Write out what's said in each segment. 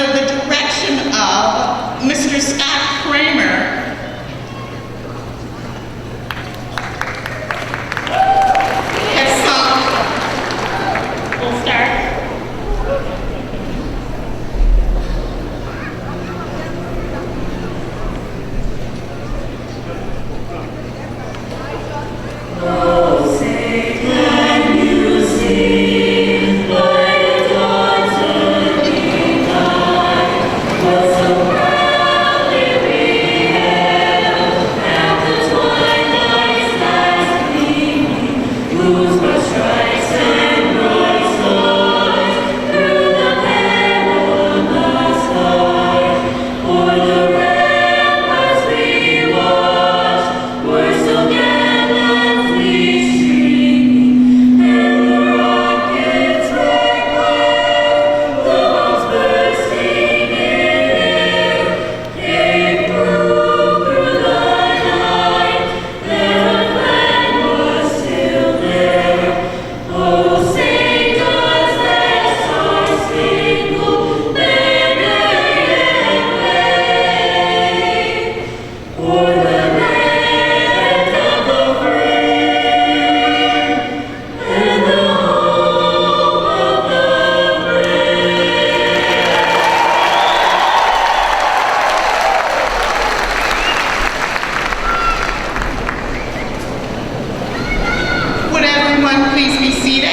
under the direction of Mr. Scott Kramer, have sung. We'll start. Oh, say, can you see by the dawn's early light what so proudly we hailed at the twilight's last gleaming, whose broad stripes and bright stars through the perilous sky, o'er the ramparts we watched were so gallantly streaming, and the rockets rang loud, the bombs bursting in air, came through the night, that our flag was still there. Oh, say does that star-spangled banner yet wave o'er the land of the brave and the home of the brave? Would everyone please be seated?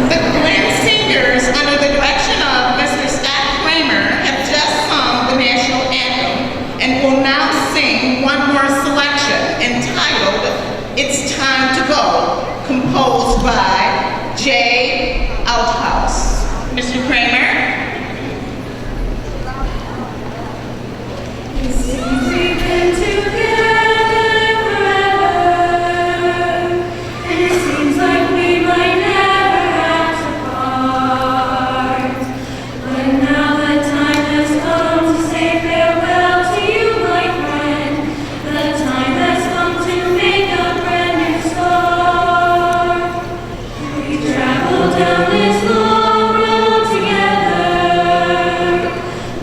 The Glen Singers, under the direction of Mr. Scott Kramer, have just sung the national anthem and will now sing one more selection entitled "It's Time to Go," composed by J. Outhouse. Mr. Kramer? It seems we've been together forever, and it seems like we might never have to part. But now the time has come to say farewell to you, my friend. The time has come to make a brand new start. We traveled down this long road together.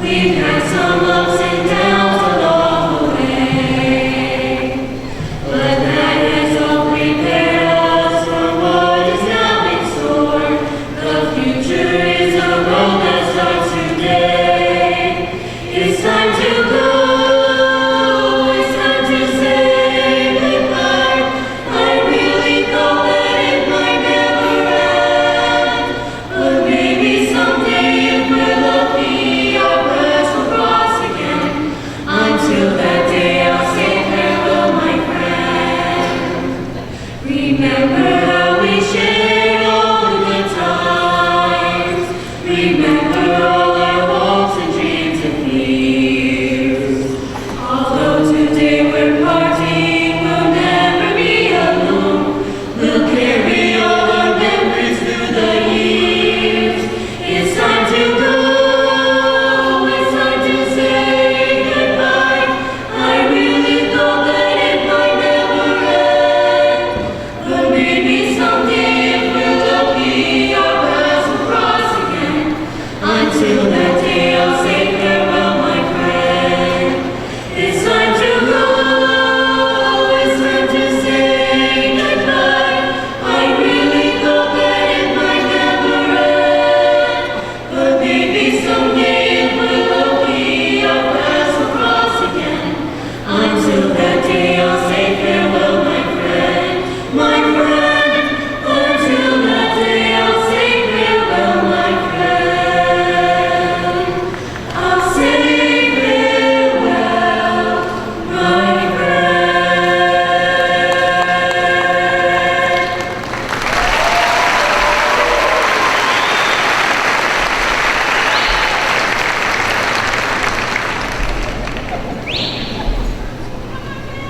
We've had some ups and downs along the way, but that has all prepared us for what is now in store. The future is a road that starts today. It's time to go. It's time to say goodbye. I really thought that it might never end, but maybe someday if we're lucky, our paths will cross again. Until that day, I'll say farewell, my friend. Remember how we shared all the good times. Remember all our hopes and dreams and fears. Although today we're parting, we'll never be alone. We'll carry all our memories through the years. It's time to go. It's time to say goodbye. I really thought that it might never end, but maybe someday if we're lucky, our paths will cross again. Until that day, I'll say farewell, my friend. It's time to go. It's time to say goodbye. I really thought that it might never end, but maybe someday if we're lucky, our paths will cross again. Until that day, I'll say farewell, my friend, my friend. Until that day, I'll say farewell, my friend. I'll say farewell, my friend.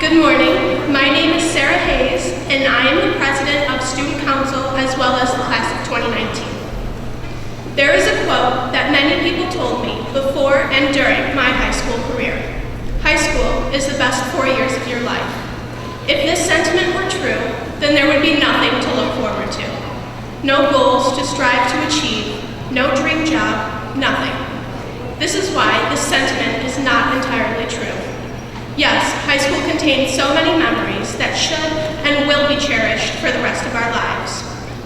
Good morning. My name is Sarah Hayes, and I am the president of Student Council as well as the class of 2019. There is a quote that many people told me before and during my high school career. High school is the best 4 years of your life. If this sentiment were true, then there would be nothing to look forward to. No goals to strive to achieve, sentiment is not entirely true. Yes, high school contains so many memories that should and will be cherished for the rest of our lives.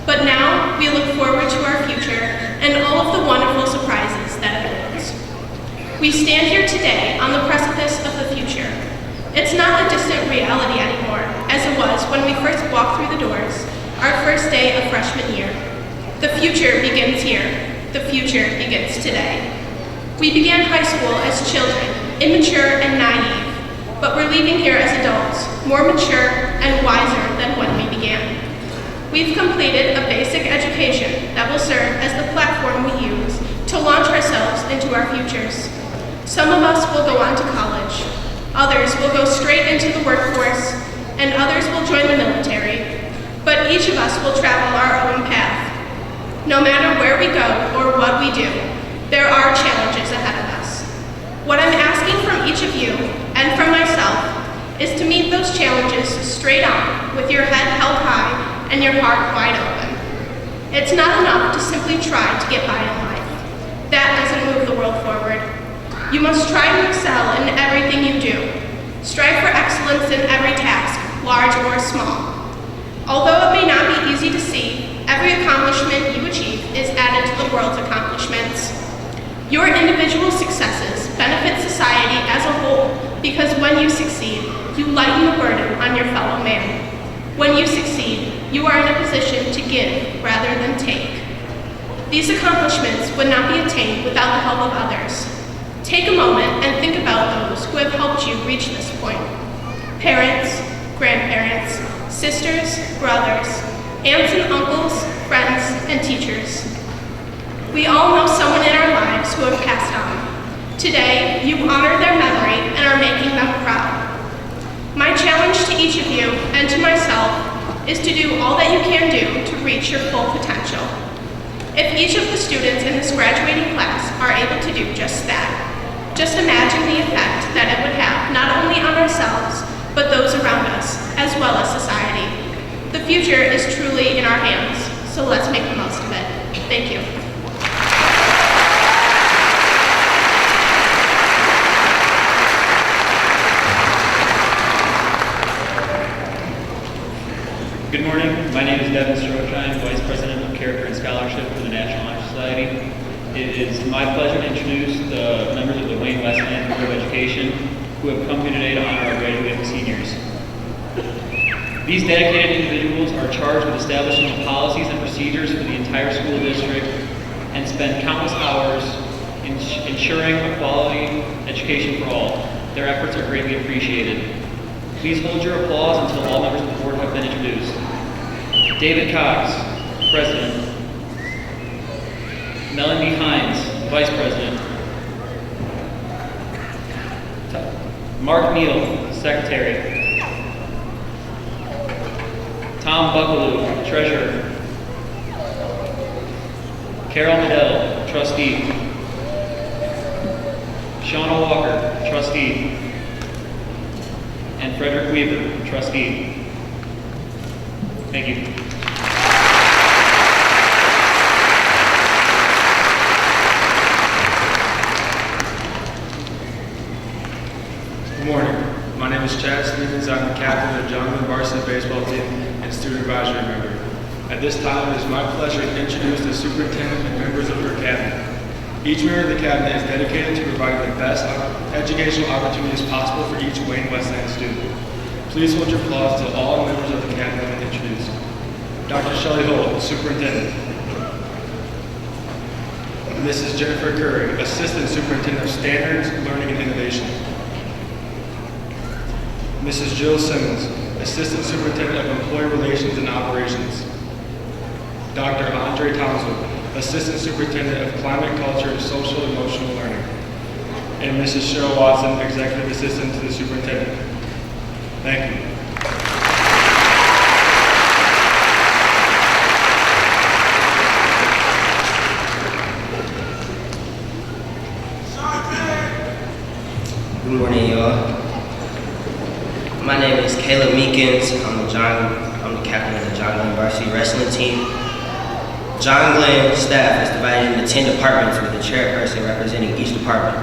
But now we look forward to our future and all of the wonderful surprises that it holds. We stand here today on the precipice of the future. It's not a distant reality anymore, as it was when we first walked through the doors, our first day of freshman year. The future begins here. The future begins today. We began high school as children, immature and naive, but we're leaving here as adults, more mature and wiser than when we began. We've completed a basic education that will serve as the platform we use to launch ourselves into our futures. Some of us will go on to college, others will go straight into the workforce, and others will join the military, but each of us will travel our own path. No matter where we go or what we do, there are challenges ahead of us. What I'm asking from each of you, and from myself, is to meet those challenges straight on, with your head held high and your heart wide open. It's not enough to simply try to get by in life. That doesn't move the world forward. You must try to excel in everything you do. Strive for excellence in every task, large or small. Although it may not be easy to see, every accomplishment you achieve is added to the world's accomplishments. Your individual successes benefit society as a whole because when you succeed, you lighten the burden on your fellow man. When you succeed, you are in a position to give rather than take. These accomplishments would not be attained without the help of others. Take a moment and think about those who have helped you reach this point. Parents, grandparents, sisters, brothers, aunts and uncles, friends, and teachers. We all know someone in our lives who have passed on. Today, you honor their memory and are making them proud. My challenge to each of you and to myself is to do all that you can do to reach your full potential. If each of the students in this graduating class are able to do just that, just imagine the effect that it would have not only on ourselves, but those around us, as well as society. The future is truly in our hands, so let's make the most of it. Thank you. Good morning. My name is Devin Strocha. I'm Vice President of Character and Scholarship for the National Honor Society. It is my pleasure to introduce the members of the Wayne Westland Board of Education who have come here today to honor our graduating seniors. These dedicated individuals are charged with establishing the policies and procedures for the entire school district and spend countless hours in ensuring a quality education for all. Their efforts are greatly appreciated. Please hold your applause until all members of the board have been introduced. David Cox, President. Melanie Hines, Vice President. Mark Neal, Secretary. Tom Buckaloo, Treasurer. Carol Medell, Trustee. Shauna Walker, Trustee. And Frederick Weaver, Trustee. Thank you. Good morning. My name is Chad Stevens. I'm the captain of the Jonathan varsity baseball team and student advisory member. At this time, it is my pleasure to introduce the superintendent and members of her cabinet. Each member of the cabinet is dedicated to providing the best educational opportunities possible for each Wayne Westland student. Please hold your applause until all members of the cabinet are introduced. Dr. Shelley Holt, Superintendent. Mrs. Jennifer Curry, Assistant Superintendent of Standards, Learning and Innovation. Mrs. Jill Simmons, Assistant Superintendent of Employee Relations and Operations. Dr. Andre Townsend, Assistant Superintendent of Climate, Culture, Social and Emotional Learning. And Mrs. Cheryl Watson, Executive Assistant to the Superintendent. Thank you. Good morning, y'all. My name is Caleb Meekins. I'm the captain of the John Glenn varsity wrestling team. John Glenn staff is divided into 10 departments with a chairperson representing each department.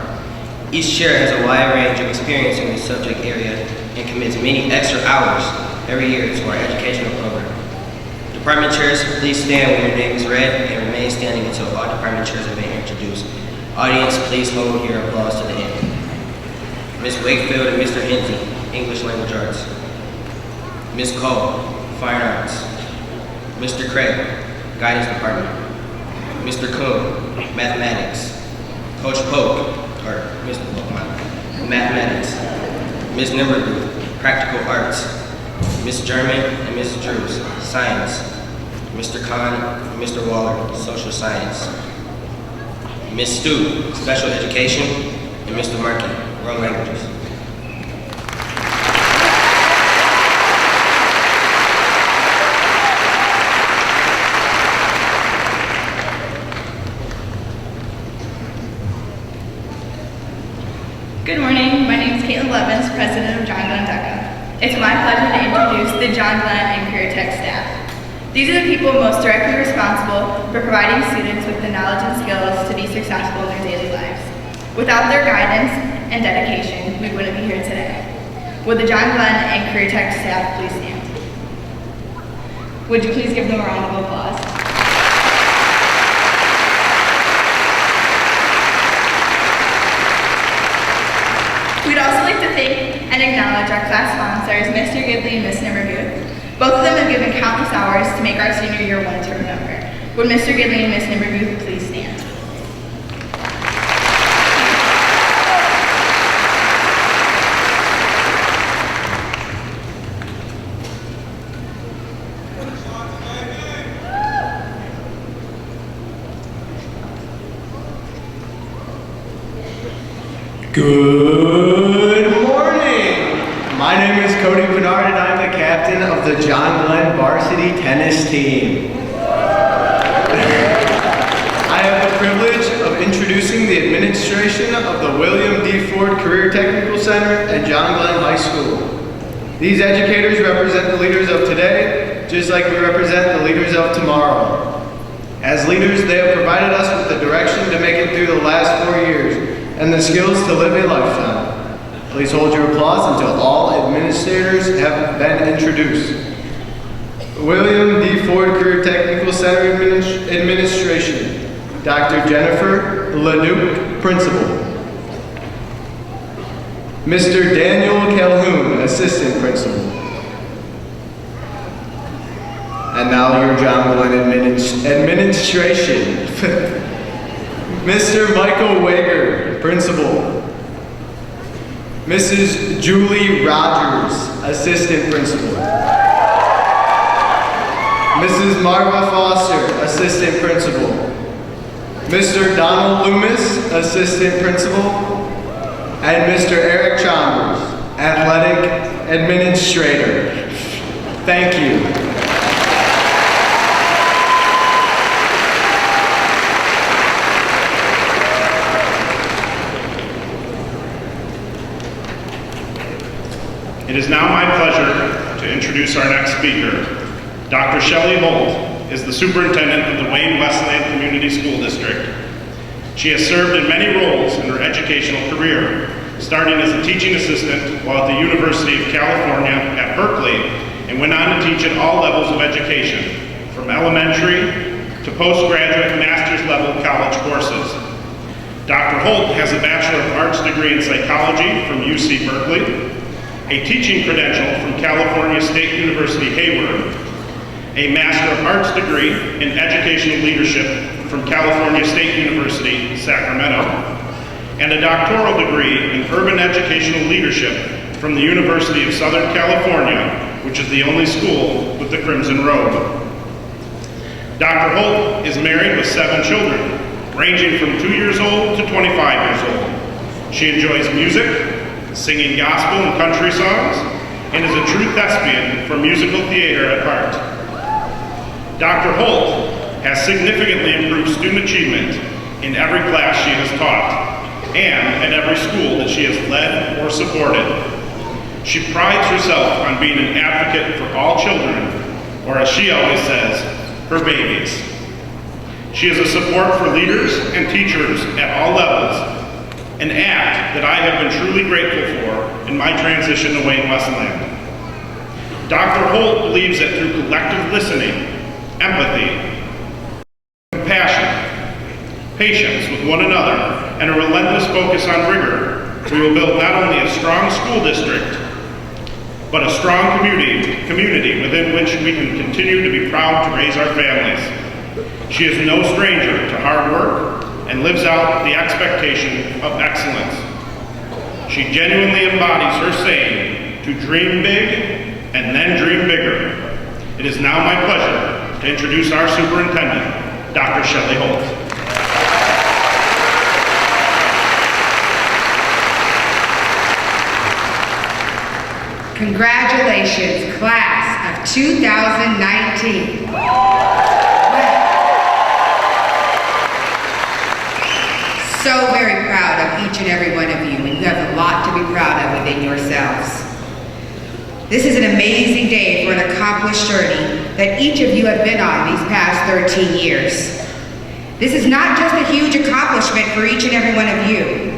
Each chair has a wide range of experience in this subject area and commits many extra hours every year to our educational program. Department chairs, please stand when your name is read and remain standing until all department chairs have been introduced. Audience, please hold your applause to the end. Ms. Wakefield and Mr. Hinsey, English Language Arts. Ms. Cole, Fine Arts. Mr. Craig, Guidance Department. Mr. Kuhn, Mathematics. Coach Polk, or Mr. Polk, Mathematics. Ms. Nimberloo, Practical Arts. Ms. German and Ms. Drews, Science. Mr. Kahn and Mr. Waller, Social Science. Ms. Stu, Special Education, and Mr. Markey, World Languages. Good morning, my name is Caitlin Blevins, President of John Glenn DECA. It's my pleasure to introduce the John Glenn and Career Tech staff. These are the people most directly responsible for providing students with the knowledge and skills to be successful in their daily lives. Without their guidance and dedication, we wouldn't be here today. Would the John Glenn and Career Tech staff please stand? Would you please give them a round of applause? We'd also like to thank and acknowledge our class sponsors, Mr. Gidley and Ms. Nimmermuth. Both of them have given countless hours to make our senior year one to remember. Would Mr. Gidley and Ms. Nimmermuth please stand? Good morning! My name is Cody Bernard and I'm the captain of the John Glenn varsity tennis team. I have the privilege of introducing the administration of the William D. Ford Career Technical Center at John Glenn High School. These educators represent the leaders of today, just like we represent the leaders of tomorrow. As leaders, they have provided us with the direction to make it through the last 4 years and the skills to live a lifetime. Please hold your applause until all administrators have been introduced. William D. Ford Career Technical Center Administration, Dr. Jennifer Leduc, Principal. Mr. Daniel Calhoun, Assistant Principal. And now your John Glenn administration. Mr. Michael Wager, Principal. Mrs. Julie Rogers, Assistant Principal. Mrs. Marva Foster, Assistant Principal. Mr. Donald Loomis, Assistant Principal. And Mr. Eric Chalmers, Athletic Administrator. Thank you. It is now my pleasure to introduce our next speaker. Dr. Shelley Holt is the superintendent of the Wayne Westland Community School District. She has served in many roles in her educational career, starting as a teaching assistant while at the University of California at Berkeley, and went on to teach at all levels of education, from elementary to postgraduate and master's level college courses. Dr. Holt has a Bachelor of Arts degree in psychology from UC Berkeley, a teaching credential from California State University Hayward, a Master of Arts degree in Educational Leadership from California State University, Sacramento, and a doctoral degree in Urban Educational Leadership from the University of Southern California, which is the only school with the Crimson Robe. Dr. Holt is married with 7 children, ranging from 2 years old to 25 years old. She enjoys music, singing gospel and country songs, and is a true thespian for musical theater at heart. Dr. Holt has significantly improved student achievement in every class she has taught, and at every school that she has led or supported. She prides herself on being an advocate for all children, or as she always says, her babies. She is a support for leaders and teachers at all levels, an act that I have been truly grateful for in my transition to Wayne Westland. Dr. Holt believes that through collective listening, empathy, compassion, patience with one another, and a relentless focus on rigor, we will build not only a strong school district, but a strong community within which we can continue to be proud to raise our families. She is no stranger to hard work and lives out the expectation of excellence. She genuinely embodies her saying to dream big and then dream bigger. It is now my pleasure to introduce our superintendent, Dr. Shelley Holt. Congratulations, class of 2019. So very proud of each and every one of you, and you have a lot to be proud of within yourselves. This is an amazing day for an accomplished journey that each of you have been on these past 13 years. This is not just a huge accomplishment for each and every one of you.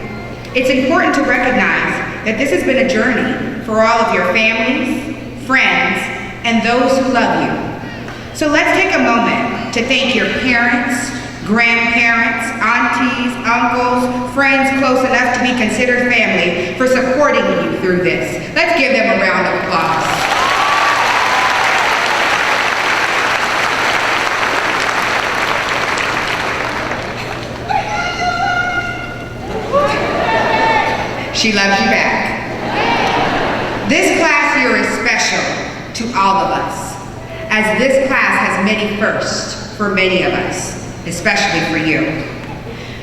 It's important to recognize that this has been a journey for all of your families, friends, and those who love you. So let's take a moment to thank your parents, grandparents, aunties, uncles, friends close enough to be considered family for supporting you through this. Let's give them a round of applause. She loves you back. This class year is special to all of us, as this class has many firsts for many of us, especially for you.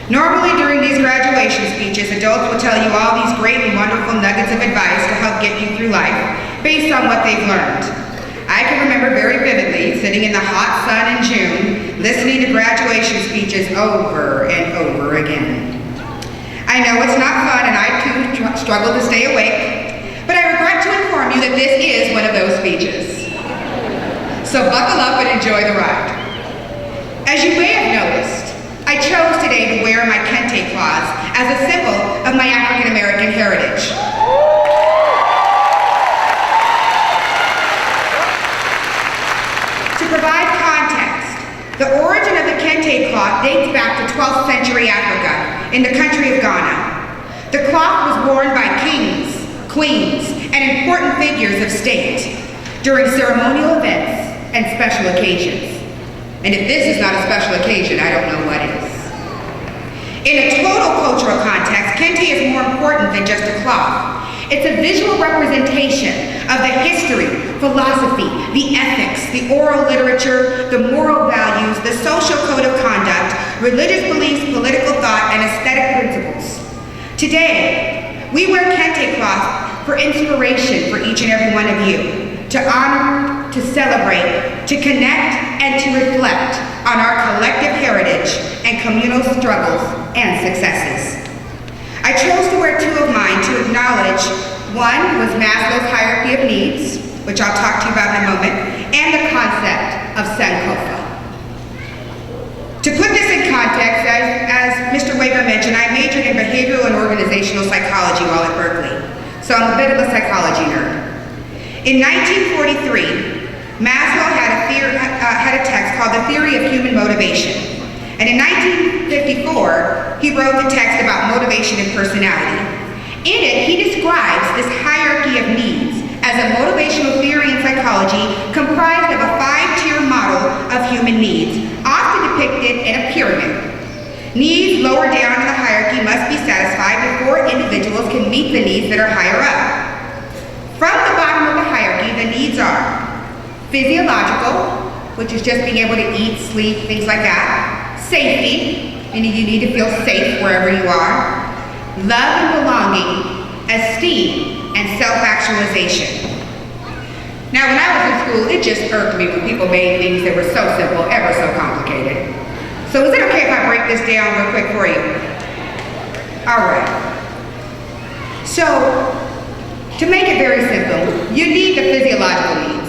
Normally during these graduation speeches, adults will tell you all these great and wonderful nuggets of advice to help get you through life based on what they've learned. I can remember very vividly sitting in the hot sun in June, listening to graduation speeches over and over again. I know it's not fun, and I too struggle to stay awake, but I regret to inform you that this is one of those speeches. So buckle up and enjoy the ride. As you may have noticed, I chose today to wear my kente cloths as a symbol of my African American heritage. To provide context, the origin of the kente cloth dates back to 12th century Africa in the country of Ghana. The cloth was worn by kings, queens, and important figures of state during ceremonial events and special occasions. And if this is not a special occasion, I don't know what is. In a total cultural context, kente is more important than just a cloth. It's a visual representation of the history, philosophy, the ethics, the oral literature, the moral values, the social code of conduct, religious beliefs, political thought, and aesthetic principles. Today, we wear kente cloth for inspiration for each and every one of you, to honor, to celebrate, to connect, and to reflect on our collective heritage and communal struggles and successes. I chose to wear two of mine to acknowledge. One was Maslow's hierarchy of needs, which I'll talk to you about in a moment, and the concept of Sankofa. To put this in context, as Mr. Wager mentioned, I majored in behavioral and organizational psychology while at Berkeley, so I'm a bit of a psychology nerd. In 1943, Maslow had a text called The Theory of Human Motivation. And in 1954, he wrote the text about motivation and personality. In it, he describes this hierarchy of needs as a motivational theory in psychology comprised of a 5-tier model of human needs, often depicted in a pyramid. Needs lower down in the hierarchy must be satisfied before individuals can meet the needs that are higher up. From the bottom of the hierarchy, the needs are physiological, which is just being able to eat, sleep, things like that. Safety, meaning you need to feel safe wherever you are. Love and belonging, esteem, and self-actualization. Now, when I was in school, it just irked me when people made things that were so simple, ever so complicated. So is it okay if I break this down real quick for you? All right. So, to make it very simple, you need the physiological needs.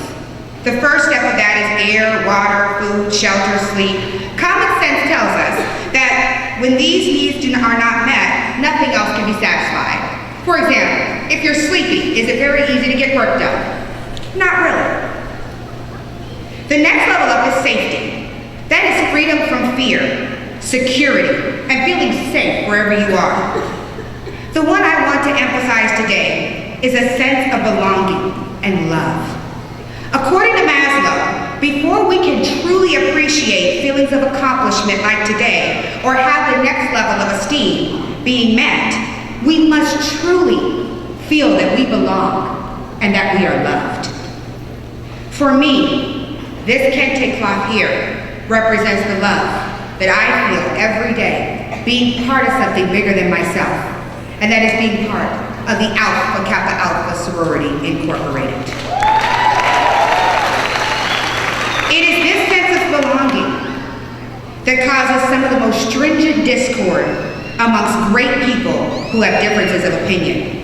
The first step of that is air, water, food, shelter, sleep. Common sense tells us that when these needs are not met, nothing else can be satisfied. For example, if you're sleepy, is it very easy to get work done? Not really. The next level up is safety. That is freedom from fear, security, and feeling safe wherever you are. The one I want to emphasize today is a sense of belonging and love. According to Maslow, before we can truly appreciate feelings of accomplishment like today, or have the next level of esteem being met, we must truly feel that we belong and that we are loved. For me, this kente cloth here represents the love that I feel every day, being part of something bigger than myself, and that is being part of the Alpha Kappa Alpha Sorority Incorporated. It is this sense of belonging that causes some of the most stringent discord amongst great people who have differences of opinion.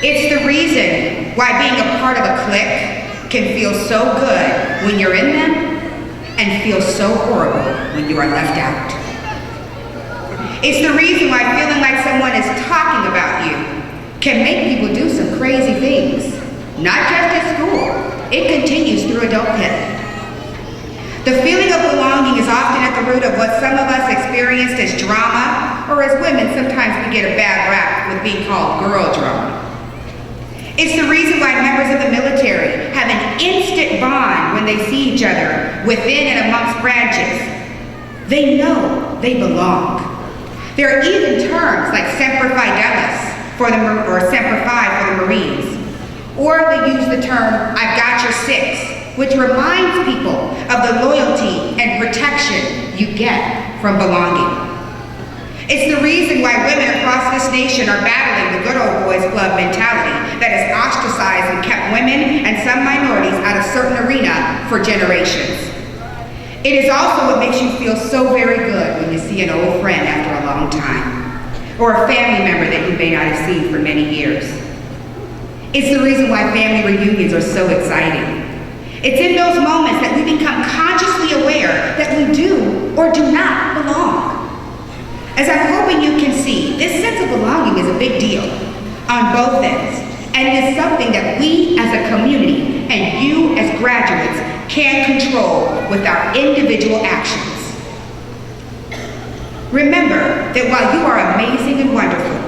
It's the reason why being a part of a clique can feel so good when you're in them and feel so horrible when you are left out. It's the reason why feeling like someone is talking about you can make people do some crazy things, not just at school. It continues through adulthood. The feeling of belonging is often at the root of what some of us experienced as drama, or as women, sometimes we get a bad rap with being called girl drama. It's the reason why members of the military have an instant bond when they see each other within and amongst branches. They know they belong. There are even terms like Semper Fidelis or Semper Fi for the Marines. Or they use the term, I've got your six, which reminds people of the loyalty and protection you get from belonging. It's the reason why women across this nation are battling the good old boys club mentality that has ostracized and kept women and some minorities out of certain arena for generations. It is also what makes you feel so very good when you see an old friend after a long time, or a family member that you may not have seen for many years. It's the reason why family reunions are so exciting. It's in those moments that we become consciously aware that we do or do not belong. As I'm hoping you can see, this sense of belonging is a big deal on both ends, and it is something that we as a community and you as graduates can control with our individual actions. Remember that while you are amazing and wonderful,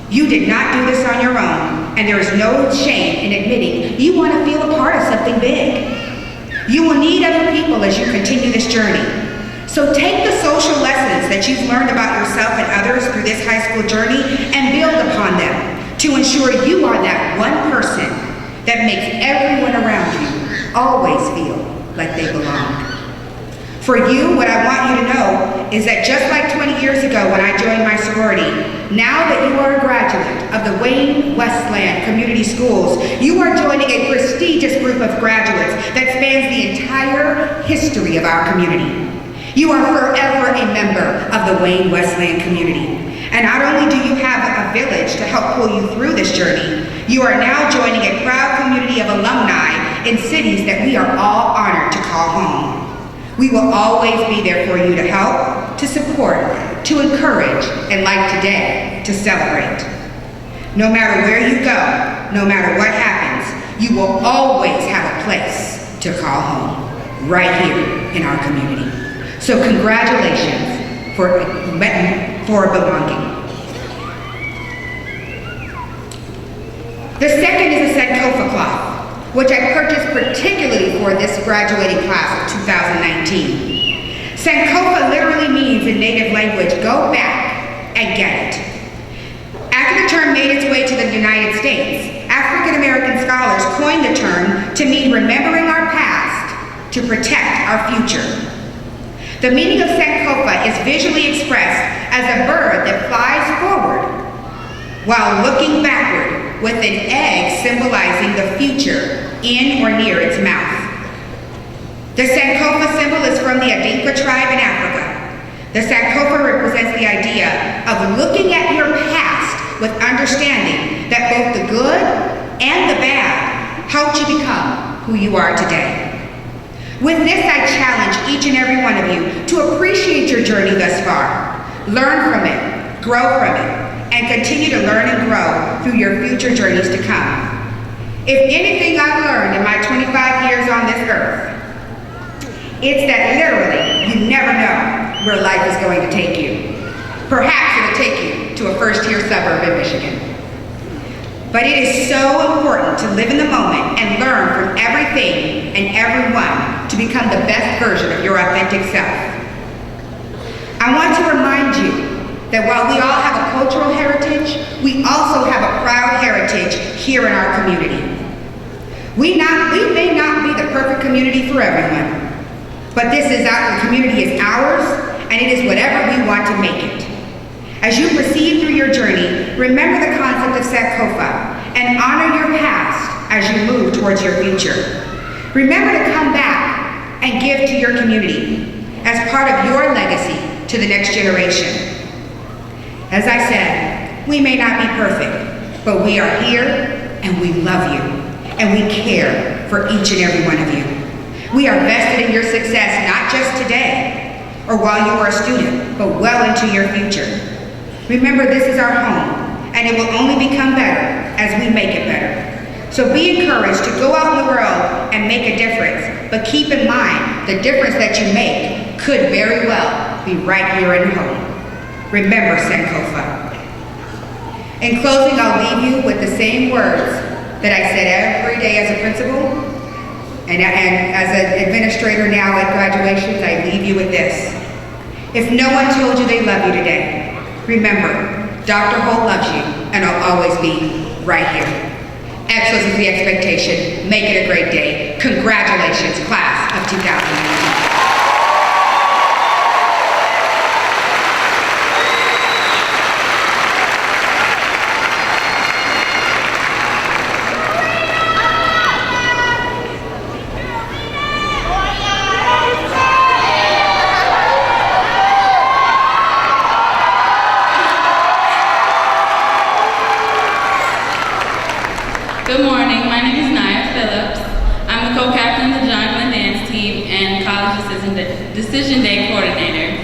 you did not do this on your own, and there is no shame in admitting you want to feel a part of something big. You will need other people as you continue this journey. So take the social lessons that you've learned about yourself and others through this high school journey and build upon them to ensure you are that one person that makes everyone around you always feel like they belong. For you, what I want you to know is that just like 20 years ago when I joined my sorority, now that you are a graduate of the Wayne Westland Community Schools, you are joining a prestigious group of graduates that spans the entire history of our community. You are forever a member of the Wayne Westland community. And not only do you have a village to help pull you through this journey, you are now joining a proud community of alumni in cities that we are all honored to call home. We will always be there for you to help, to support, to encourage, and like today, to celebrate. No matter where you go, no matter what happens, you will always have a place to call home, right here in our community. So congratulations for belonging. The second is a Sankofa cloth, which I purchased particularly for this graduating class of 2019. Sankofa literally means in native language, go back and get it. After the term made its way to the United States, African American scholars coined the term to mean remembering our past to protect our future. The meaning of Sankofa is visually expressed as a bird that flies forward while looking backward with an egg symbolizing the future in or near its mouth. The Sankofa symbol is from the Adinka tribe in Africa. The Sankofa represents the idea of looking at your past with understanding that both the good and the bad helped you become who you are today. With this, I challenge each and every one of you to appreciate your journey thus far, learn from it, grow from it, and continue to learn and grow through your future journeys to come. If anything I've learned in my 25 years on this earth, it's that literally you never know where life is going to take you. Perhaps it'll take you to a first-tier suburb in Michigan. But it is so important to live in the moment and learn from everything and everyone to become the best version of your authentic self. I want to remind you that while we all have a cultural heritage, we also have a proud heritage here in our community. We may not be the perfect community for everyone, but the community is ours, and it is whatever we want to make it. As you proceed through your journey, remember the concept of Sankofa and honor your past as you move towards your future. Remember to come back and give to your community as part of your legacy to the next generation. As I said, we may not be perfect, but we are here and we love you and we care for each and every one of you. We are vested in your success, not just today or while you are a student, but well into your future. Remember, this is our home, and it will only become better as we make it better. So be encouraged to go out in the world and make a difference, but keep in mind the difference that you make could very well be right here at home. Remember Sankofa. In closing, I'll leave you with the same words that I said every day as a principal, and as an administrator now at graduations, I leave you with this. If no one told you they love you today, remember, Dr. Holt loves you, and I'll always be right here. Excellence is the expectation. Make it a great day. Congratulations, class of 2019. Good morning, my name is Nia Phillips. I'm the co-captain of the John Glenn dance team and college decision day coordinator.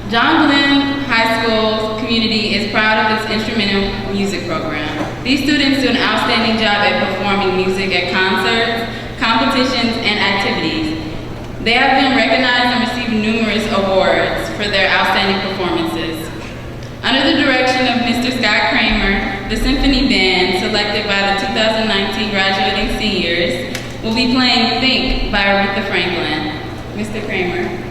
John Glenn High School community is proud of its instrumental music program. These students do an outstanding job at performing music at concerts, competitions, and activities. They have been recognized and received numerous awards for their outstanding performances. Under the direction of Mr. Scott Kramer, the symphony band, selected by the 2019 graduating seniors, will be playing Think by Aretha Franklin. Mr. Kramer.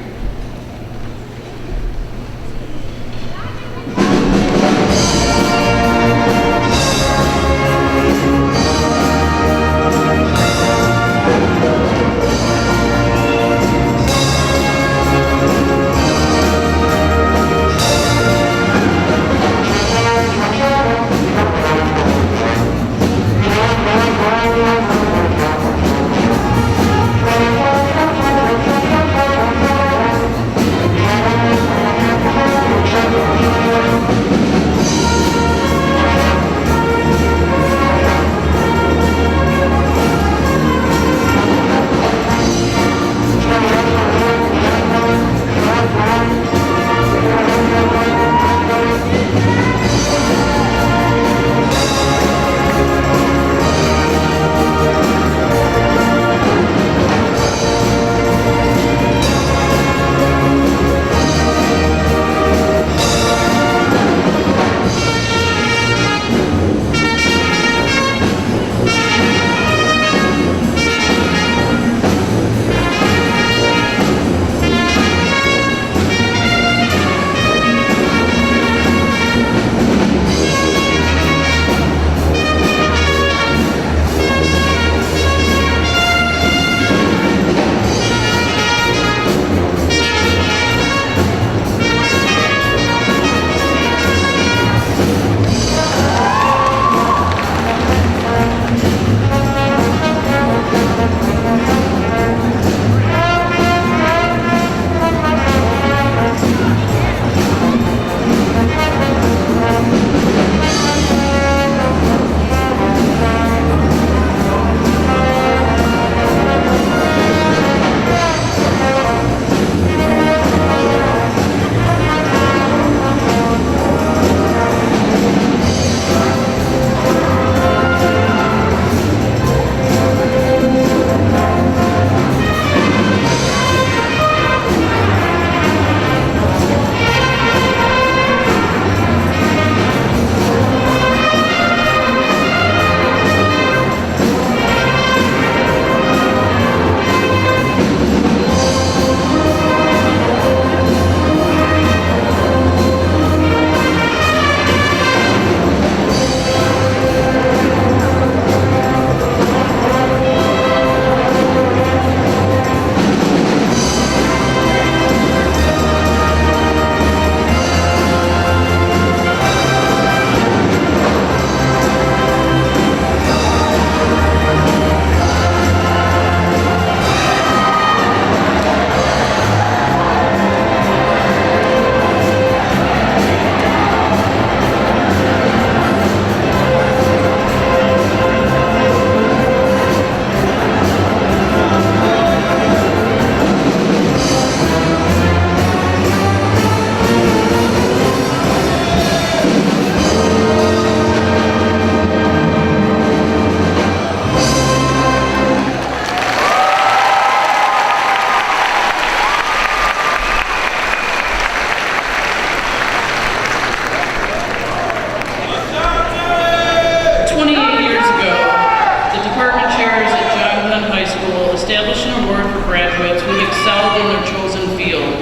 School establish an award for graduates who have excelled in their chosen field.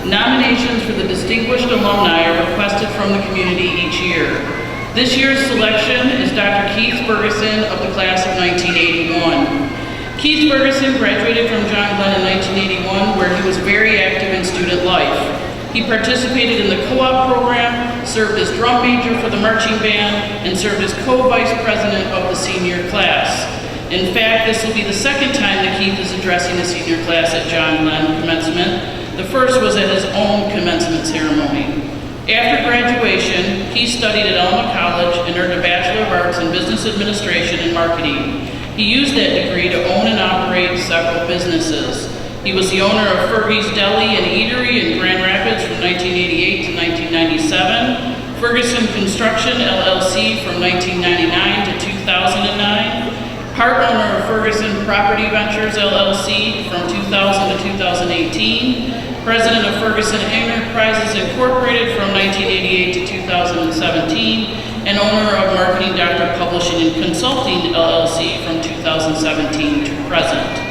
Nominations for the distinguished alumni are requested from the community each year. This year's selection is Dr. Keith Ferguson of the class of 1981. Keith Ferguson graduated from John Glenn in 1981, where he was very active in student life. He participated in the co-op program, served as drum major for the marching band, and served as co-vice president of the senior class. In fact, this will be the second time that Keith is addressing the senior class at John Glenn commencement. The first was at his own commencement ceremony. After graduation, he studied at Alumni College and earned a Bachelor of Arts in Business Administration and Marketing. He used that degree to own and operate several businesses. He was the owner of Fergie's Deli and Eatery in Grand Rapids from 1988 to 1997, Ferguson Construction LLC from 1999 to 2009, part owner of Ferguson Property Ventures LLC from 2000 to 2018, president of Ferguson Enterprises Incorporated from 1988 to 2017, and owner of Marketing Doctor Publishing and Consulting LLC from 2017 to present.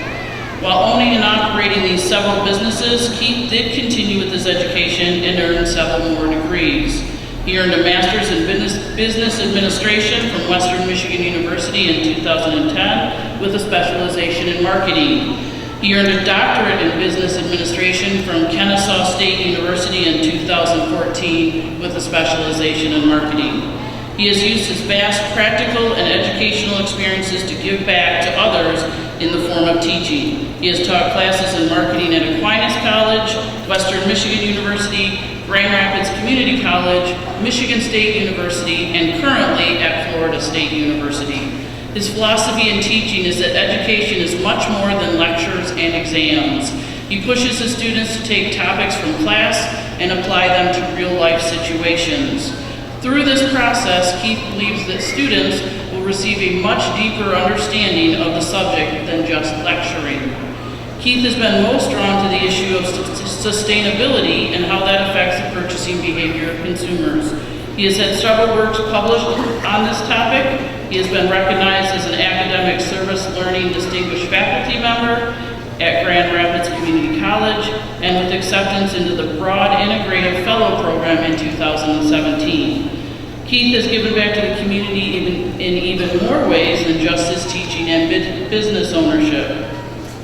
While owning and operating these several businesses, Keith did continue with his education and earned several more degrees. He earned a master's in business administration from Western Michigan University in 2010 with a specialization in marketing. He earned a doctorate in business administration from Kennesaw State University in 2014 with a specialization in marketing. He has used his vast practical and educational experiences to give back to others in the form of teaching. He has taught classes in marketing at Aquinas College, Western Michigan University, Grand Rapids Community College, Michigan State University, and currently at Florida State University. His philosophy in teaching is that education is much more than lectures and exams. He pushes his students to take topics from class and apply them to real-life situations. Through this process, Keith believes that students will receive a much deeper understanding of the subject than just lecturing. Keith has been most drawn to the issue of sustainability and how that affects the purchasing behavior of consumers. He has had several works published on this topic. He has been recognized as an Academic Service Learning Distinguished Faculty Member at Grand Rapids Community College, and with acceptance into the Broad Integrative Fellow Program in 2017. Keith has given back to the community in even more ways than just his teaching and business ownership.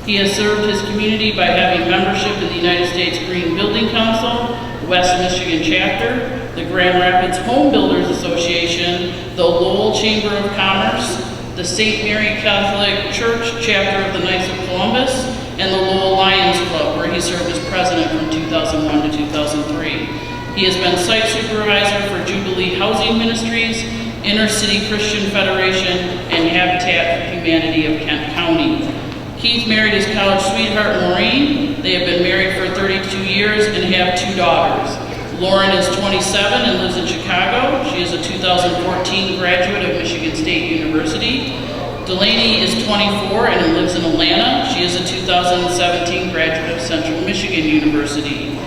He has served his community by having membership in the United States Green Building Council, West Michigan Chapter, the Grand Rapids Home Builders Association, the Lowell Chamber of Commerce, the St. Mary Catholic Church Chapter of the Knights of Columbus, and the Lowell Lions Club, where he served as president from 2001 to 2003. He has been site supervisor for Jubilee Housing Ministries, Inner City Christian Federation, and Habitat for Humanity of Kent County. Keith married his college sweetheart, Maureen. They have been married for 32 years and have 2 daughters. Lauren is 27 and lives in Chicago. She is a 2014 graduate of Michigan State University. Delaney is 24 and lives in Atlanta. She is a 2017 graduate of Central Michigan University.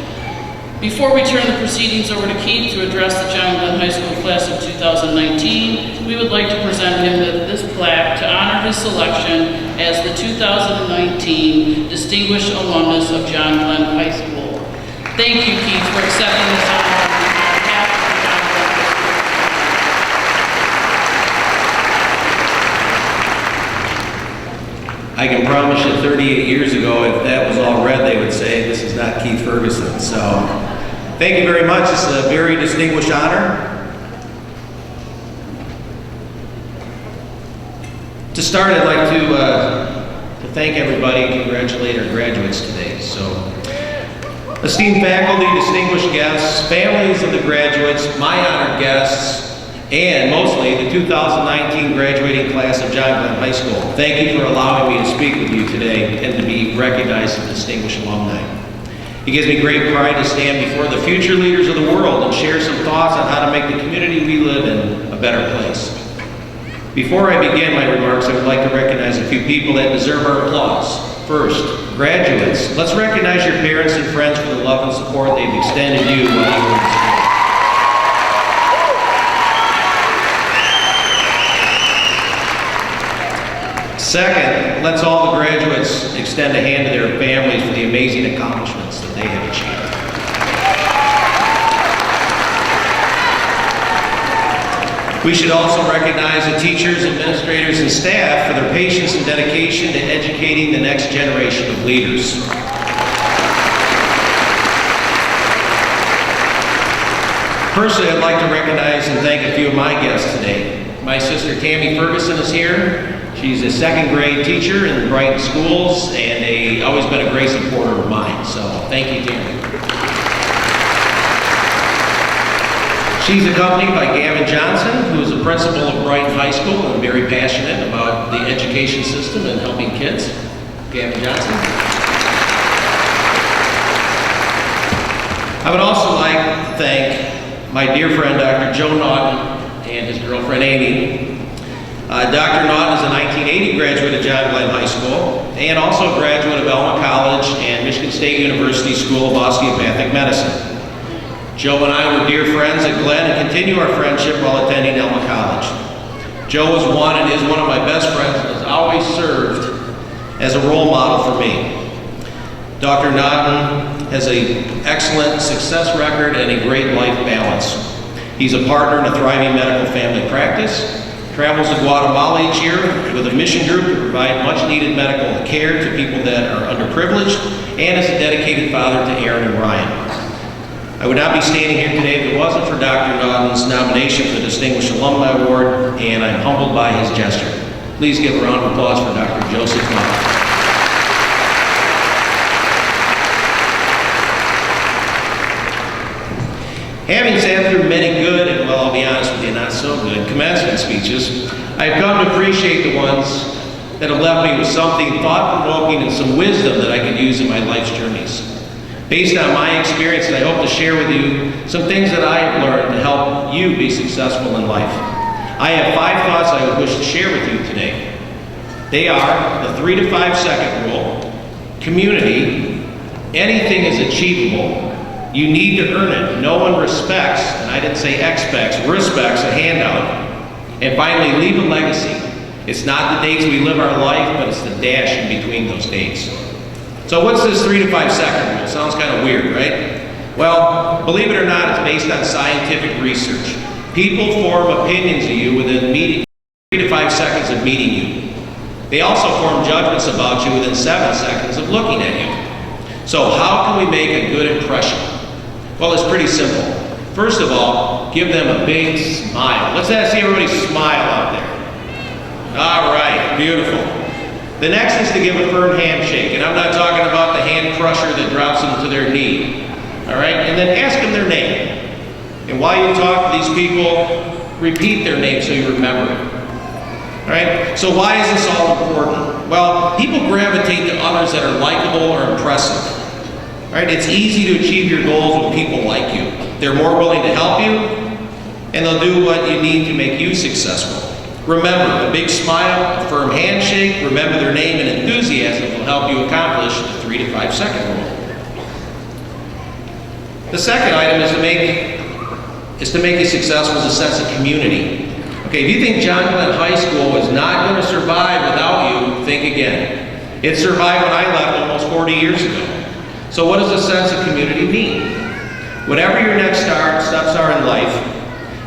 Before we turn the proceedings over to Keith to address the John Glenn High School class of 2019, we would like to present him with this plaque to honor his selection as the 2019 Distinguished Alumnus of John Glenn High School. Thank you, Keith, for accepting this honor on behalf of the John Glenn High School. I can promise you 38 years ago, if that was all red, they would say this is not Keith Ferguson. So thank you very much. It's a very distinguished honor. To start, I'd like to thank everybody and congratulate our graduates today. So, esteemed faculty, distinguished guests, families of the graduates, my honored guests, and mostly the 2019 graduating class of John Glenn High School. Thank you for allowing me to speak with you today and to be recognized as distinguished alumni. It gives me great pride to stand before the future leaders of the world and share some thoughts on how to make the community we live in a better place. Before I begin my remarks, I would like to recognize a few people that deserve our applause. First, graduates. Let's recognize your parents and friends for the love and support they've extended you while you were in school. Second, let's all the graduates extend a hand to their families for the amazing accomplishments that they have achieved. We should also recognize the teachers, administrators, and staff for their patience and dedication to educating the next generation of leaders. Personally, I'd like to recognize and thank a few of my guests today. My sister Tammy Ferguson is here. She's a second grade teacher in the Brighton schools and always been a great supporter of mine. So thank you, Tammy. She's accompanied by Gavin Johnson, who is the principal of Brighton High School and very passionate about the education system and helping kids. Gavin Johnson. I would also like to thank my dear friend, Dr. Joe Naughton, and his girlfriend, Amy. Dr. Naughton is a 1980 graduate of John Glenn High School and also a graduate of Alumni College and Michigan State University School of Osteopathic Medicine. Joe and I were dear friends at Glenn and continue our friendship while attending Alumni College. Joe was one and is one of my best friends and has always served as a role model for me. Dr. Naughton has an excellent success record and a great life balance. He's a partner in a thriving medical family practice, travels to Guatemala each year with a mission group to provide much needed medical care to people that are underprivileged, and is a dedicated father to Aaron and Ryan. I would not be standing here today if it wasn't for Dr. Naughton's nomination for the Distinguished Alumni Award, and I'm humbled by his gesture. Please give a round of applause for Dr. Joseph Naughton. Having sat through many good and, well, I'll be honest with you, not so good commencement speeches, I've come to appreciate the ones that have left me with something thought-provoking and some wisdom that I can use in my life's journeys. Based on my experience, I hope to share with you some things that I have learned to help you be successful in life. I have 5 thoughts I would wish to share with you today. They are the 3 to 5 second rule, community, anything is achievable, you need to earn it, no one respects, and I didn't say expects, respects a handout, and finally, leave a legacy. It's not the dates we live our life, but it's the dash in between those dates. So what's this 3 to 5 second rule? Sounds kind of weird, right? Well, believe it or not, it's based on scientific research. People form opinions of you within 3 to 5 seconds of meeting you. They also form judgments about you within 7 seconds of looking at you. So how can we make a good impression? Well, it's pretty simple. First of all, give them a big smile. Let's see everybody smile out there. All right, beautiful. The next is to give a firm handshake, and I'm not talking about the hand crusher that drops them to their knee. All right, and then ask them their name. And while you talk to these people, repeat their name so you remember it. All right, so why is this all important? Well, people gravitate to others that are likable or impressive. All right, it's easy to achieve your goals when people like you. They're more willing to help you, and they'll do what you need to make you successful. Remember, a big smile, a firm handshake, remember their name, and enthusiasm will help you accomplish the 3 to 5 second rule. The second item is to make you successful is a sense of community. Okay, if you think John Glenn High School is not going to survive without you, think again. It survived when I left almost 40 years ago. So what does a sense of community mean? Whatever your next steps are in life,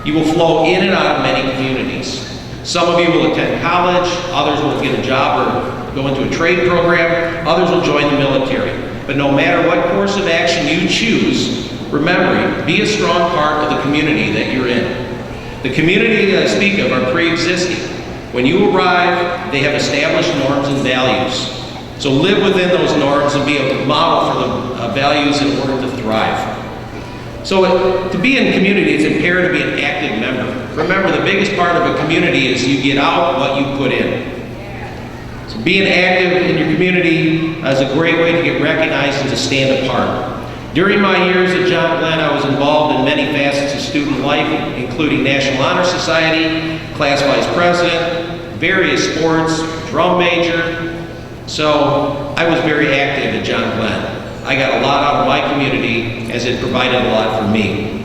you will flow in and out of many communities. Some of you will attend college, others will get a job or go into a trade program, others will join the military. But no matter what course of action you choose, remember, be a strong part of the community that you're in. The community that I speak of are pre-existing. When you arrive, they have established norms and values. So live within those norms and be a model for the values in order to thrive. So to be in community, it's imperative to be an active member. Remember, the biggest part of a community is you get out what you put in. So being active in your community is a great way to get recognized and to stand apart. During my years at John Glenn, I was involved in many facets of student life, including National Honor Society, class vice president, various sports, drum major. So I was very active at John Glenn. I got a lot out of my community as it provided a lot for me.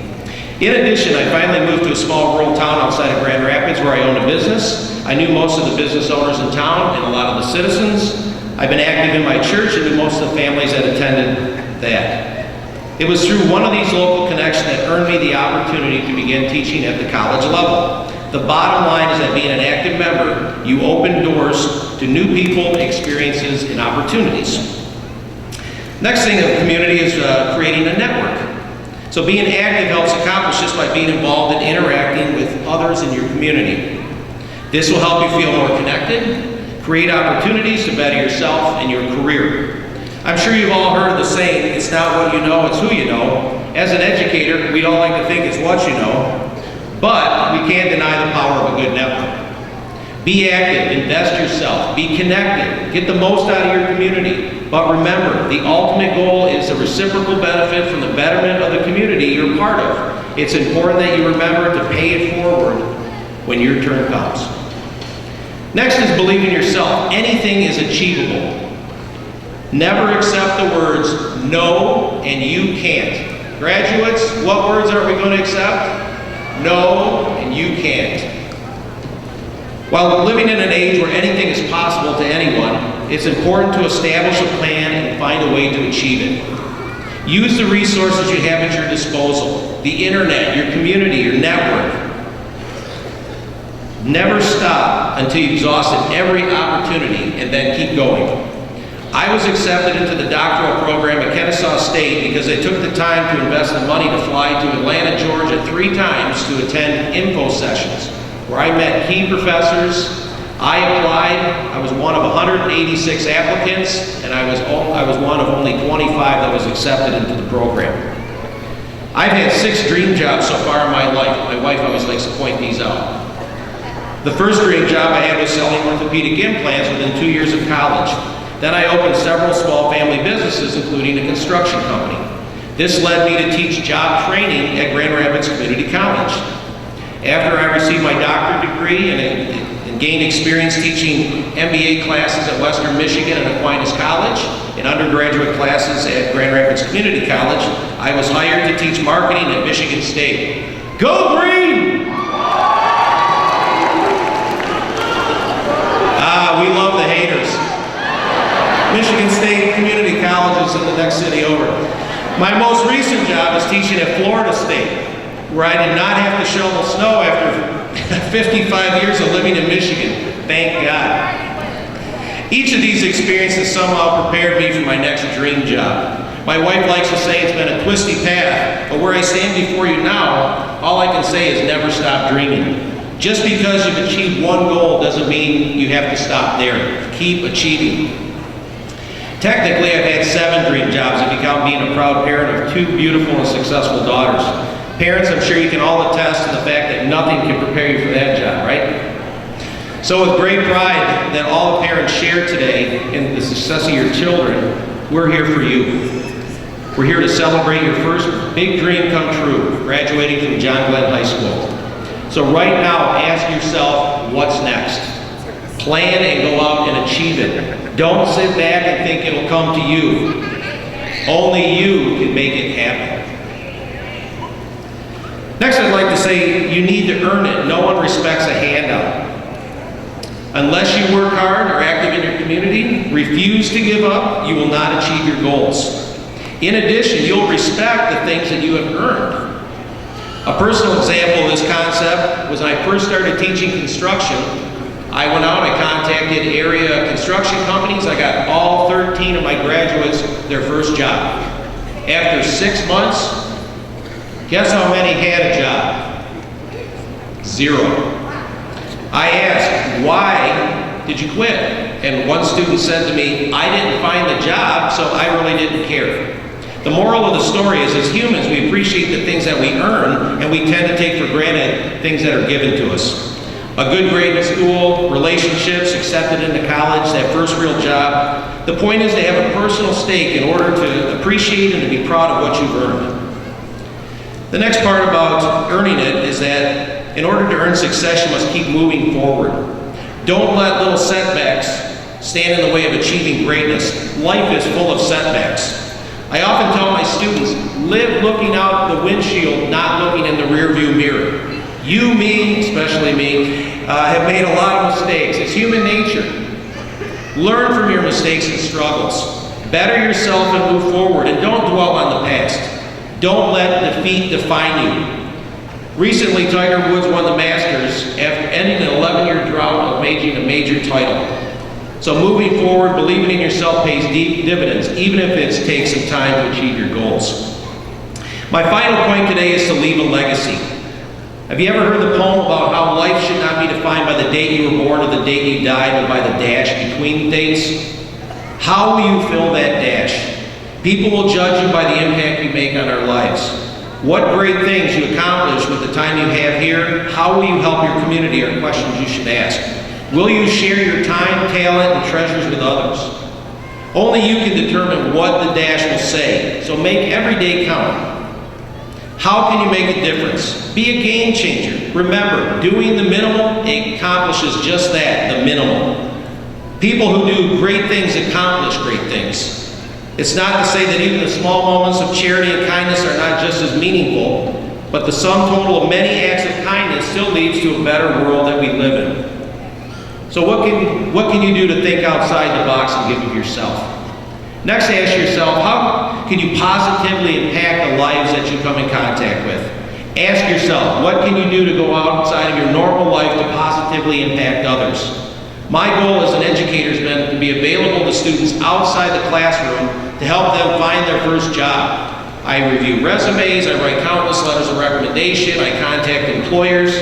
In addition, I finally moved to a small rural town outside of Grand Rapids where I own a business. I knew most of the business owners in town and a lot of the citizens. I've been active in my church and knew most of the families that attended that. It was through one of these local connections that earned me the opportunity to begin teaching at the college level. The bottom line is that being an active member, you open doors to new people, experiences, and opportunities. Next thing of community is creating a network. So being active helps accomplish this by being involved and interacting with others in your community. This will help you feel more connected, create opportunities to better yourself and your career. I'm sure you've all heard of the saying, it's not what you know, it's who you know. As an educator, we don't like to think it's what you know, but we can't deny the power of a good network. Be active, invest yourself, be connected, get the most out of your community. But remember, the ultimate goal is the reciprocal benefit from the betterment of the community you're part of. It's important that you remember to pay it forward when your turn comes. Next is believe in yourself. Anything is achievable. Never accept the words no and you can't. Graduates, what words are we going to accept? No and you can't. While living in an age where anything is possible to anyone, it's important to establish a plan and find a way to achieve it. Use the resources you have at your disposal, the internet, your community, your network. Never stop until you've exhausted every opportunity and then keep going. I was accepted into the doctoral program at Kennesaw State because they took the time to invest the money to fly to Atlanta, Georgia 3 times to attend info sessions, where I met key professors. I applied. I was one of 186 applicants, and I was one of only 25 that was accepted into the program. I've had 6 dream jobs so far in my life. My wife always likes to point these out. The first dream job I had was selling orthopedic implants within 2 years of college. Then I opened several small family businesses, including a construction company. This led me to teach job training at Grand Rapids Community College. After I received my doctorate degree and gained experience teaching MBA classes at Western Michigan and Aquinas College and undergraduate classes at Grand Rapids Community College, I was hired to teach marketing at Michigan State. Go Green! We love the haters. Michigan State Community College is in the next city over. My most recent job is teaching at Florida State, where I did not have to shovel snow after 55 years of living in Michigan. Thank God. Each of these experiences somehow prepared me for my next dream job. My wife likes to say it's been a twisty path, but where I stand before you now, all I can say is never stop dreaming. Just because you've achieved one goal doesn't mean you have to stop there. Keep achieving. Technically, I've had 7 dream jobs if you count being a proud parent of 2 beautiful and successful daughters. Parents, I'm sure you can all attest to the fact that nothing can prepare you for that job, right? So with great pride that all parents share today in the success of your children, we're here for you. We're here to celebrate your first big dream come true, graduating from John Glenn High School. So right now, ask yourself, what's next? Plan and go out and achieve it. Don't sit back and think it'll come to you. Only you can make it happen. Next, I'd like to say you need to earn it. No one respects a handout. Unless you work hard or active in your community, refuse to give up, you will not achieve your goals. In addition, you'll respect the things that you have earned. A personal example of this concept was when I first started teaching construction. I went out, I contacted area construction companies. I got all 13 of my graduates their first job. After 6 months, guess how many had a job? 0. I asked, why did you quit? And one student said to me, I didn't find the job, so I really didn't care. The moral of the story is, as humans, we appreciate the things that we earn, and we tend to take for granted things that are given to us. A good grade in school, relationships, accepted into college, that first real job. The point is to have a personal stake in order to appreciate and to be proud of what you've earned. The next part about earning it is that in order to earn success, you must keep moving forward. Don't let little setbacks stand in the way of achieving greatness. Life is full of setbacks. I often tell my students, live looking out the windshield, not looking in the rearview mirror. You, me, especially me, have made a lot of mistakes. It's human nature. Learn from your mistakes and struggles. Better yourself and move forward, and don't dwell on the past. Don't let defeat define you. Recently, Tiger Woods won the Masters after ending an 11-year drought of making a major title. So moving forward, believing in yourself pays deep dividends, even if it takes some time to achieve your goals. My final point today is to leave a legacy. Have you ever heard the poem about how life should not be defined by the date you were born or the date you died, but by the dash between the dates? How will you fill that dash? People will judge you by the impact you make on our lives. What great things you accomplish with the time you have here? How will you help your community are questions you should ask. Will you share your time, talent, and treasures with others? Only you can determine what the dash will say, so make every day count. How can you make a difference? Be a game changer. Remember, doing the minimal accomplishes just that, the minimal. People who do great things accomplish great things. It's not to say that even the small moments of charity and kindness are not just as meaningful, but the sum total of many acts of kindness still leads to a better world that we live in. So what can you do to think outside the box and give of yourself? Next, ask yourself, how can you positively impact the lives that you come in contact with? Ask yourself, what can you do to go outside of your normal life to positively impact others? My goal as an educator has been to be available to students outside the classroom to help them find their first job. I review resumes, I write countless letters of recommendation, I contact employers.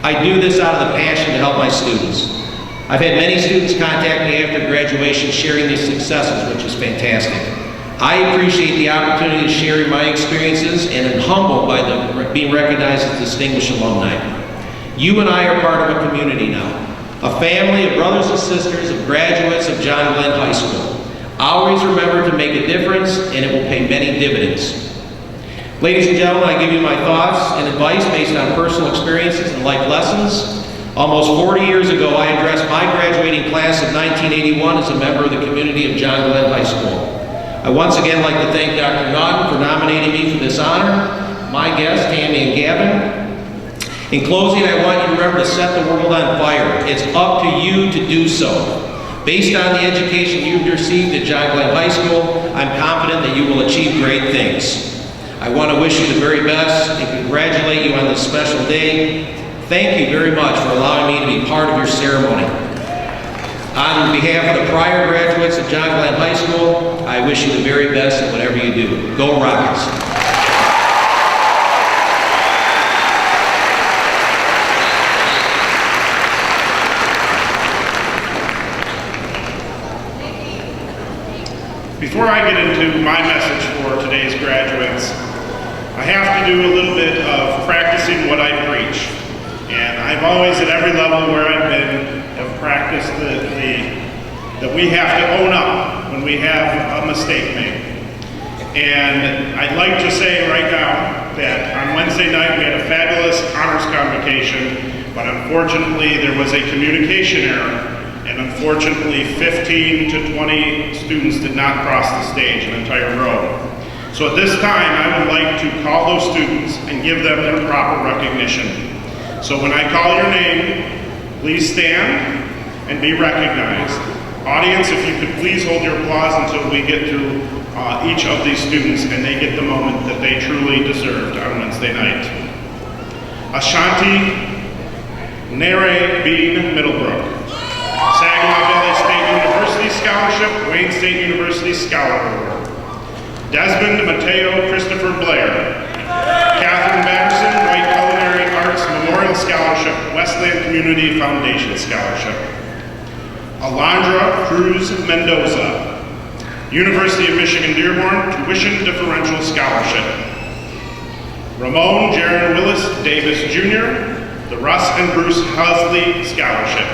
I do this out of the passion to help my students. I've had many students contact me after graduation sharing their successes, which is fantastic. I appreciate the opportunity to share my experiences and am humbled by being recognized as distinguished alumni. You and I are part of a community now. A family of brothers and sisters of graduates of John Glenn High School. Always remember to make a difference, and it will pay many dividends. Ladies and gentlemen, I give you my thoughts and advice based on personal experiences and life lessons. Almost 40 years ago, I addressed my graduating class of 1981 as a member of the community of John Glenn High School. I once again like to thank Dr. Naughton for nominating me for this honor, my guests, Tammy and Gavin. In closing, I want you to remember to set the world on fire. It's up to you to do so. Based on the education you've received at John Glenn High School, I'm confident that you will achieve great things. I want to wish you the very best and congratulate you on this special day. Thank you very much for allowing me to be part of your ceremony. On behalf of the prior graduates of John Glenn High School, I wish you the very best in whatever you do. Go Rockets! Before I get into my message for today's graduates, I have to do a little bit of practicing what I preach. And I've always, at every level where I've been, have practiced that we have to own up when we have a mistake made. And I'd like to say right now that on Wednesday night we had a fabulous honors convocation, but unfortunately there was a communication error. And unfortunately, 15 to 20 students did not cross the stage, an entire row. So at this time, I would like to call those students and give them their proper recognition. So when I call your name, please stand and be recognized. Audience, if you could please hold your applause until we get through each of these students and they get the moment that they truly deserved on Wednesday night. Ashanti Nere Bean Middlebrook. Saginaw Valley State University Scholarship, Wayne State University Scholar Award. Desmond Mateo Christopher Blair. Catherine Batterson, White Culinary Arts Memorial Scholarship, Westland Community Foundation Scholarship. Alondra Cruz Mendoza. University of Michigan Dearborn Tuition Differential Scholarship. Ramon Jaron Willis Davis Jr., the Russ and Bruce Husley Scholarship.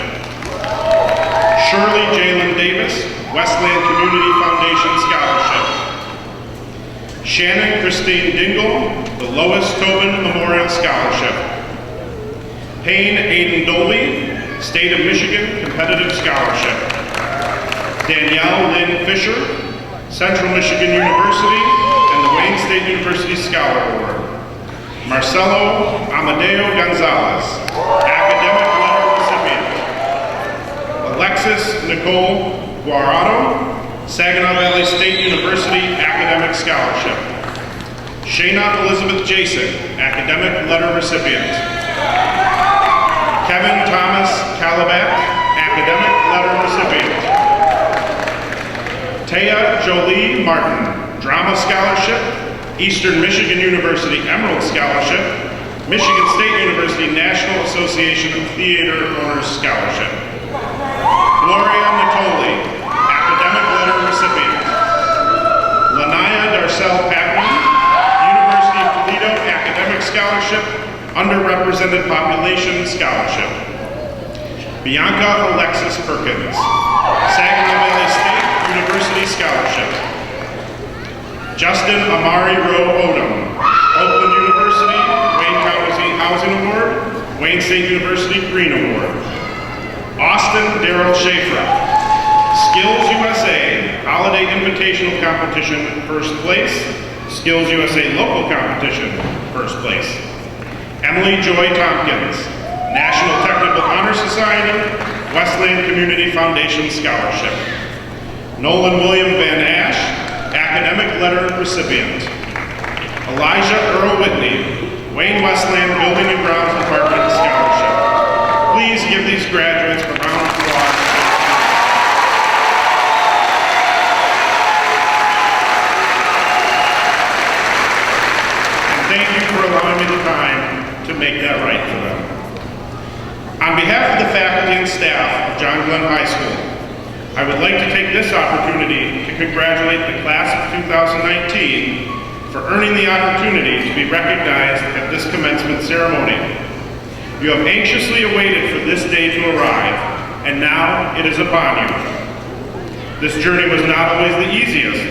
Shirley Jalen Davis, Westland Community Foundation Scholarship. Shannon Christine Dingle, the Lois Tobin Memorial Scholarship. Payne Aiden Dolby, State of Michigan Competitive Scholarship. Danielle Lynn Fisher, Central Michigan University and the Wayne State University Scholar Award. Marcelo Amadeo Gonzalez, academic letter recipient. Alexis Nicole Guarado, Saginaw Valley State University academic scholarship. Shayna Elizabeth Jason, academic letter recipient. Kevin Thomas Calabat, academic letter recipient. Taya Jolie Martin, drama scholarship, Eastern Michigan University Emerald Scholarship, Michigan State University National Association of Theater Owners Scholarship. Gloria Natoli, academic letter recipient. Lanaya Darcel Patman, University of Toledo academic scholarship, underrepresented population scholarship. Bianca Alexis Perkins, Saginaw Valley State University scholarship. Justin Amari Rowe Odom, Oakland University Wayne County Housing Award, Wayne State University Green Award. Austin Darrell Schaefer, Skills USA Holiday Invitational Competition, first place. Skills USA Local Competition, first place. Emily Joy Tompkins, National Technical Honor Society, Westland Community Foundation Scholarship. Nolan William Van Ash, academic letter recipient. Elijah Earl Whitney, Wayne Westland Building and Grounds Department Scholarship. Please give these graduates a round of applause. And thank you for allowing me the time to make that right for them. On behalf of the faculty and staff of John Glenn High School, I would like to take this opportunity to congratulate the class of 2019 for earning the opportunity to be recognized at this commencement ceremony. You have anxiously awaited for this day to arrive, and now it is upon you. This journey was not always the easiest,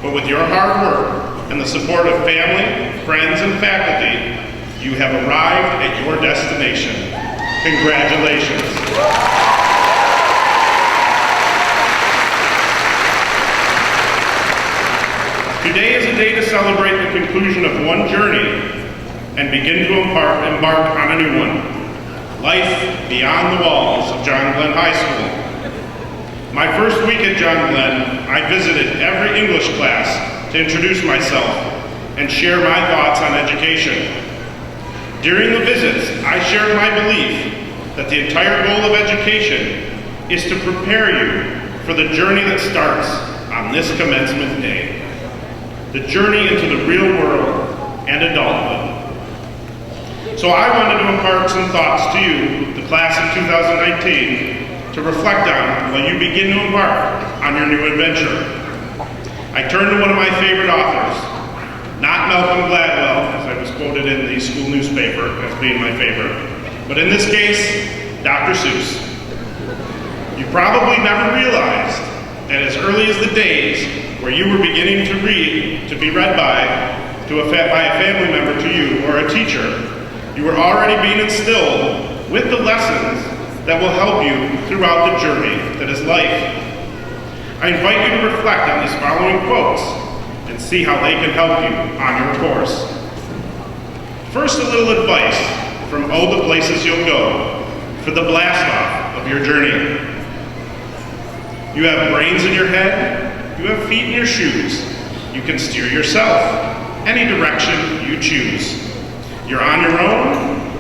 but with your hard work and the support of family, friends, and faculty, you have arrived at your destination. Congratulations. Today is a day to celebrate the conclusion of one journey and begin to embark on a new one. Life beyond the walls of John Glenn High School. My first week at John Glenn, I visited every English class to introduce myself and share my thoughts on education. During the visits, I shared my belief that the entire goal of education is to prepare you for the journey that starts on this commencement day. The journey into the real world and adulthood. So I wanted to impart some thoughts to you, the class of 2019, to reflect on while you begin to embark on your new adventure. I turned to one of my favorite authors, not Malcolm Gladwell, as I was quoted in the school newspaper as being my favorite, but in this case, Dr. Seuss. You probably never realized that as early as the days where you were beginning to read, to be read by a family member to you or a teacher, you were already being instilled with the lessons that will help you throughout the journey that is life. I invite you to reflect on these following quotes and see how they can help you on your course. First, a little advice from Oh, the Places You'll Go for the blast off of your journey. You have brains in your head, you have feet in your shoes. You can steer yourself any direction you choose. You're on your own,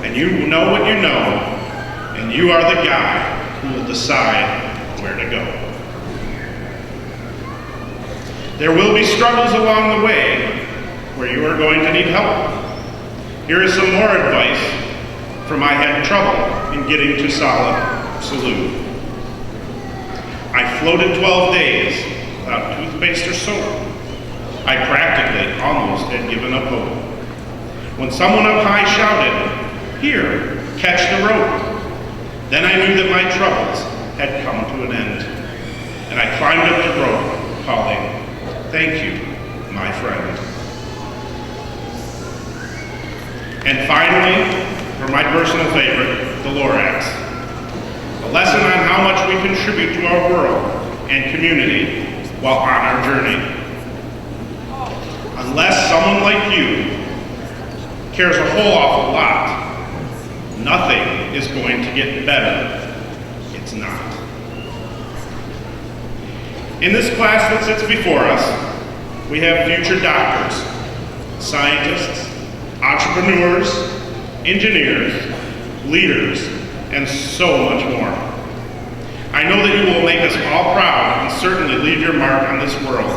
and you know what you know, and you are the guy who will decide where to go. There will be struggles along the way where you are going to need help. Here is some more advice from I had trouble in getting to Salute. I floated 12 days without toothpaste or soap. I practically almost had given up hope. When someone up high shouted, "Here, catch the rope," then I knew that my troubles had come to an end. And I climbed up the rope, calling, "Thank you, my friend." And finally, for my personal favorite, the Lorax. A lesson on how much we contribute to our world and community while on our journey. Unless someone like you cares a whole awful lot. Nothing is going to get better. It's not. In this class that sits before us, we have future doctors, scientists, entrepreneurs, engineers, leaders, and so much more. I know that you will make us all proud and certainly leave your mark on this world.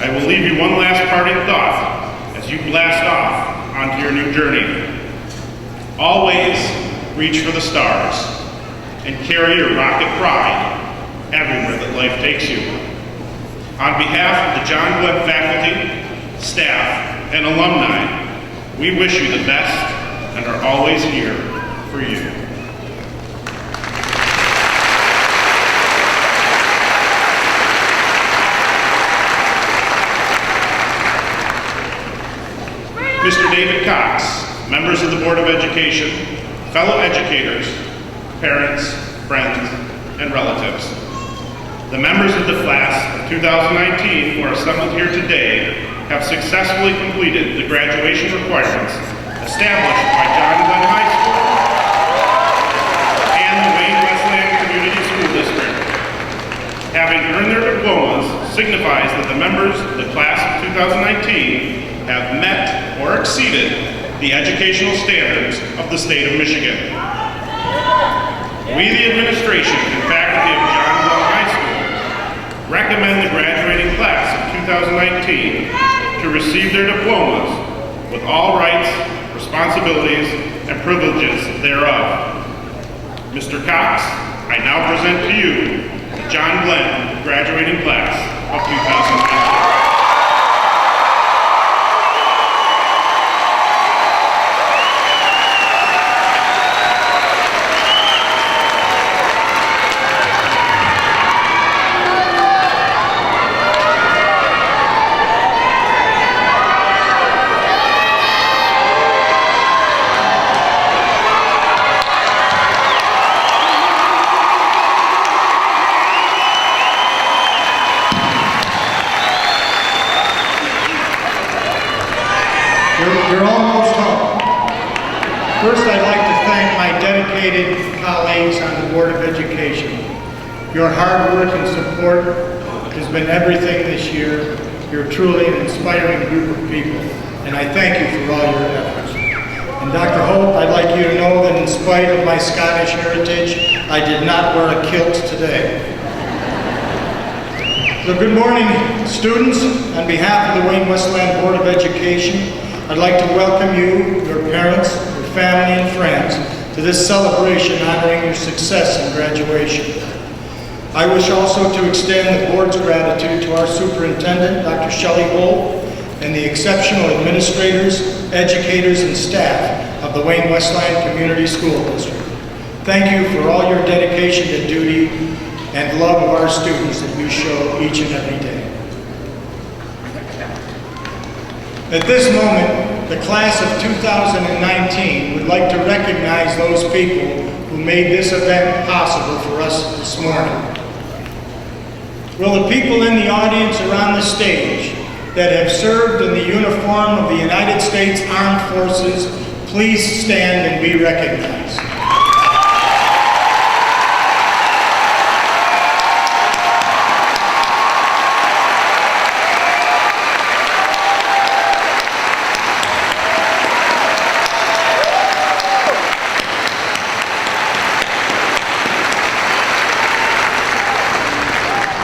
I will leave you one last parting thought as you blast off onto your new journey. Always reach for the stars and carry your rocket pride everywhere that life takes you. On behalf of the John Glenn faculty, staff, and alumni, we wish you the best and are always here for you. Mr. David Cox, members of the Board of Education, fellow educators, parents, friends, and relatives. The members of the class of 2019 who are assembled here today have successfully completed the graduation requirements established by John Glenn High School and the Wayne Westland Community School District. Having earned their diplomas signifies that the members of the class of 2019 have met or exceeded the educational standards of the state of Michigan. We, the administration and faculty of John Glenn High School, recommend the graduating class of 2019 to receive their diplomas with all rights, responsibilities, and privileges thereof. Mr. Cox, I now present to you the John Glenn graduating class of 2019. You're almost home. First, I'd like to thank my dedicated colleagues on the Board of Education. Your hard work and support has been everything this year. You're truly an inspiring group of people, and I thank you for all your efforts. And Dr. Hope, I'd like you to know that in spite of my Scottish heritage, I did not wear a kilt today. So good morning, students. On behalf of the Wayne Westland Board of Education, I'd like to welcome you, your parents, your family, and friends to this celebration honoring your success in graduation. I wish also to extend the board's gratitude to our superintendent, Dr. Shelley Holt, and the exceptional administrators, educators, and staff of the Wayne Westland Community School District. Thank you for all your dedication to duty and love of our students that you show each and every day. At this moment, the class of 2019 would like to recognize those people who made this event possible for us this morning. Will the people in the audience or on the stage that have served in the uniform of the United States Armed Forces please stand and be recognized?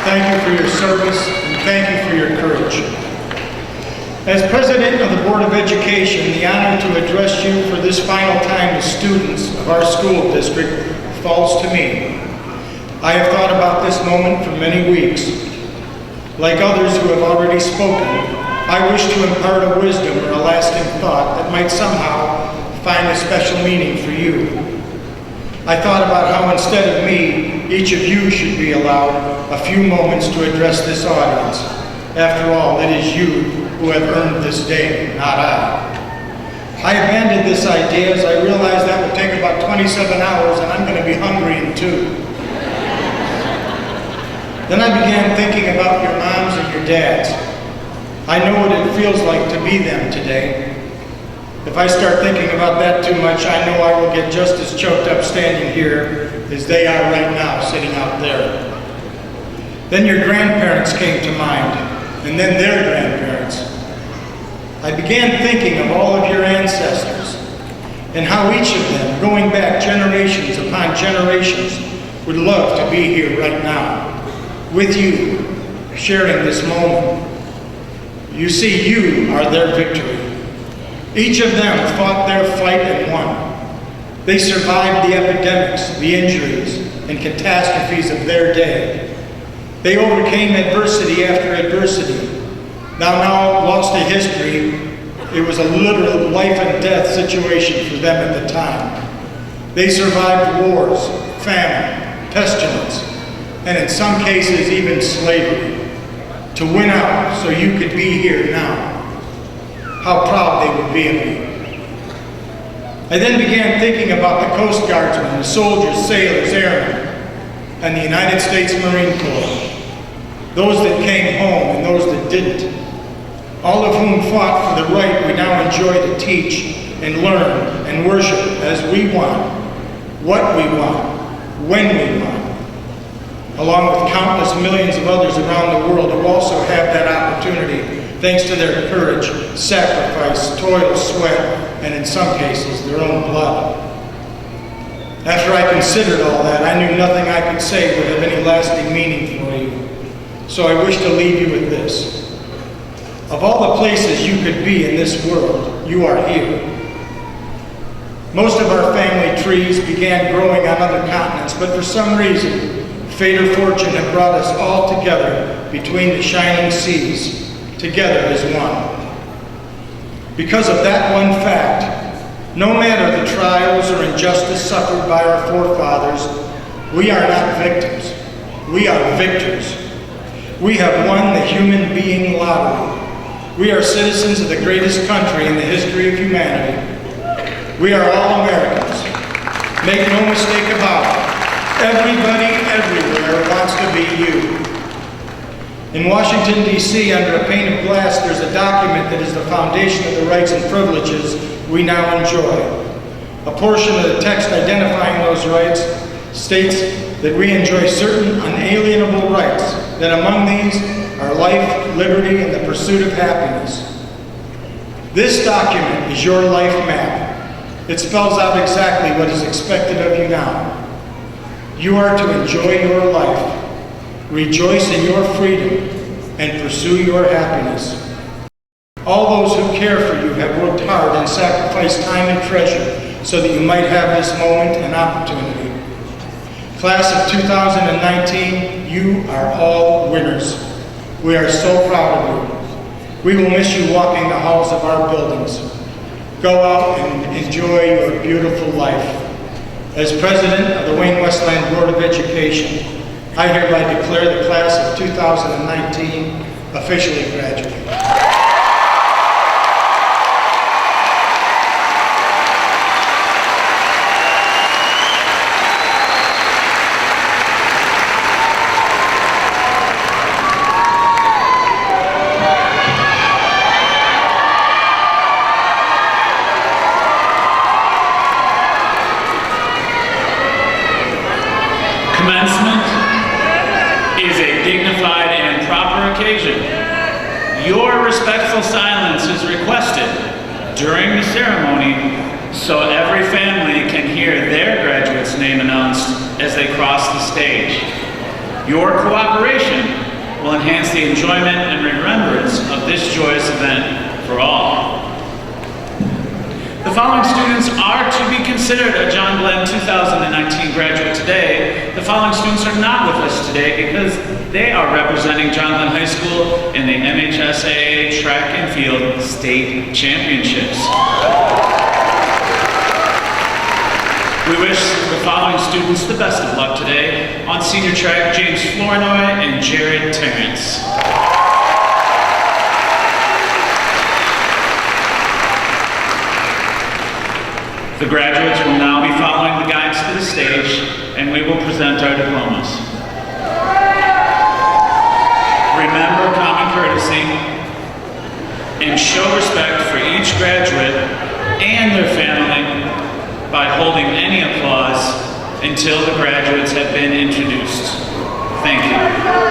Thank you for your service, and thank you for your courage. As President of the Board of Education, the honor to address you for this final time as students of our school district falls to me. I have thought about this moment for many weeks. Like others who have already spoken, I wish to impart a wisdom or a lasting thought that might somehow find a special meaning for you. I thought about how instead of me, each of you should be allowed a few moments to address this audience. After all, it is you who have earned this day, not I. I abandoned this idea as I realized that would take about 27 hours and I'm going to be hungry in 2. Then I began thinking about your moms and your dads. I know what it feels like to be them today. If I start thinking about that too much, I know I will get just as choked up standing here as they are right now, sitting out there. Then your grandparents came to mind, and then their grandparents. I began thinking of all of your ancestors, and how each of them, going back generations upon generations, would love to be here right now, with you, sharing this moment. You see, you are their victory. Each of them fought their fight and won. They survived the epidemics, the injuries, and catastrophes of their day. They overcame adversity after adversity. Now lost to history, it was a literal life and death situation for them at the time. They survived wars, famine, pestilence, and in some cases even slavery, to win out so you could be here now. How proud they would be of you. I then began thinking about the Coast Guardsmen, the soldiers, sailors, airmen, and the United States Marine Corps. Those that came home and those that didn't. All of whom fought for the right we now enjoy to teach and learn and worship as we want, what we want, when we want. Along with countless millions of others around the world who also have that opportunity thanks to their courage, sacrifice, toil, sweat, and in some cases, their own blood. After I considered all that, I knew nothing I could say would have any lasting meaning for you. So I wish to leave you with this. Of all the places you could be in this world, you are here. Most of our family trees began growing on other continents, but for some reason, fate or fortune have brought us all together between the shining seas, together as one. Because of that one fact, no matter the trials or injustice suffered by our forefathers, we are not victims. We are victors. We have won the human being lottery. We are citizens of the greatest country in the history of humanity. We are all Americans. Make no mistake about it. Everybody, everywhere wants to be you. In Washington, D.C., under a pane of glass, there's a document that is the foundation of the rights and privileges we now enjoy. A portion of the text identifying those rights states that we enjoy certain unalienable rights, that among these are life, liberty, and the pursuit of happiness. This document is your life map. It spells out exactly what is expected of you now. You are to enjoy your life, rejoice in your freedom, and pursue your happiness. All those who care for you have worked hard and sacrificed time and treasure so that you might have this moment and opportunity. Class of 2019, you are all winners. We are so proud of you. We will miss you walking the halls of our buildings. Go out and enjoy your beautiful life. As president of the Wayne Westland Board of Education, I hereby declare the class of 2019 officially graduated. Commencement is a dignified and proper occasion. Your respectful silence is requested during the ceremony so every family can hear their graduate's name announced as they cross the stage. Your cooperation will enhance the enjoyment and remembrance of this joyous event for all. The following students are to be considered a John Glenn 2019 graduate today. The following students are not with us today because they are representing John Glenn High School in the MHSAA Track and Field State Championships. We wish the following students the best of luck today. On senior track, James Flournoy and Jared Terrence. The graduates will now be following the guides to the stage, and we will present our diplomas. Remember common courtesy and show respect for each graduate and their family by holding any applause until the graduates have been introduced. Thank you.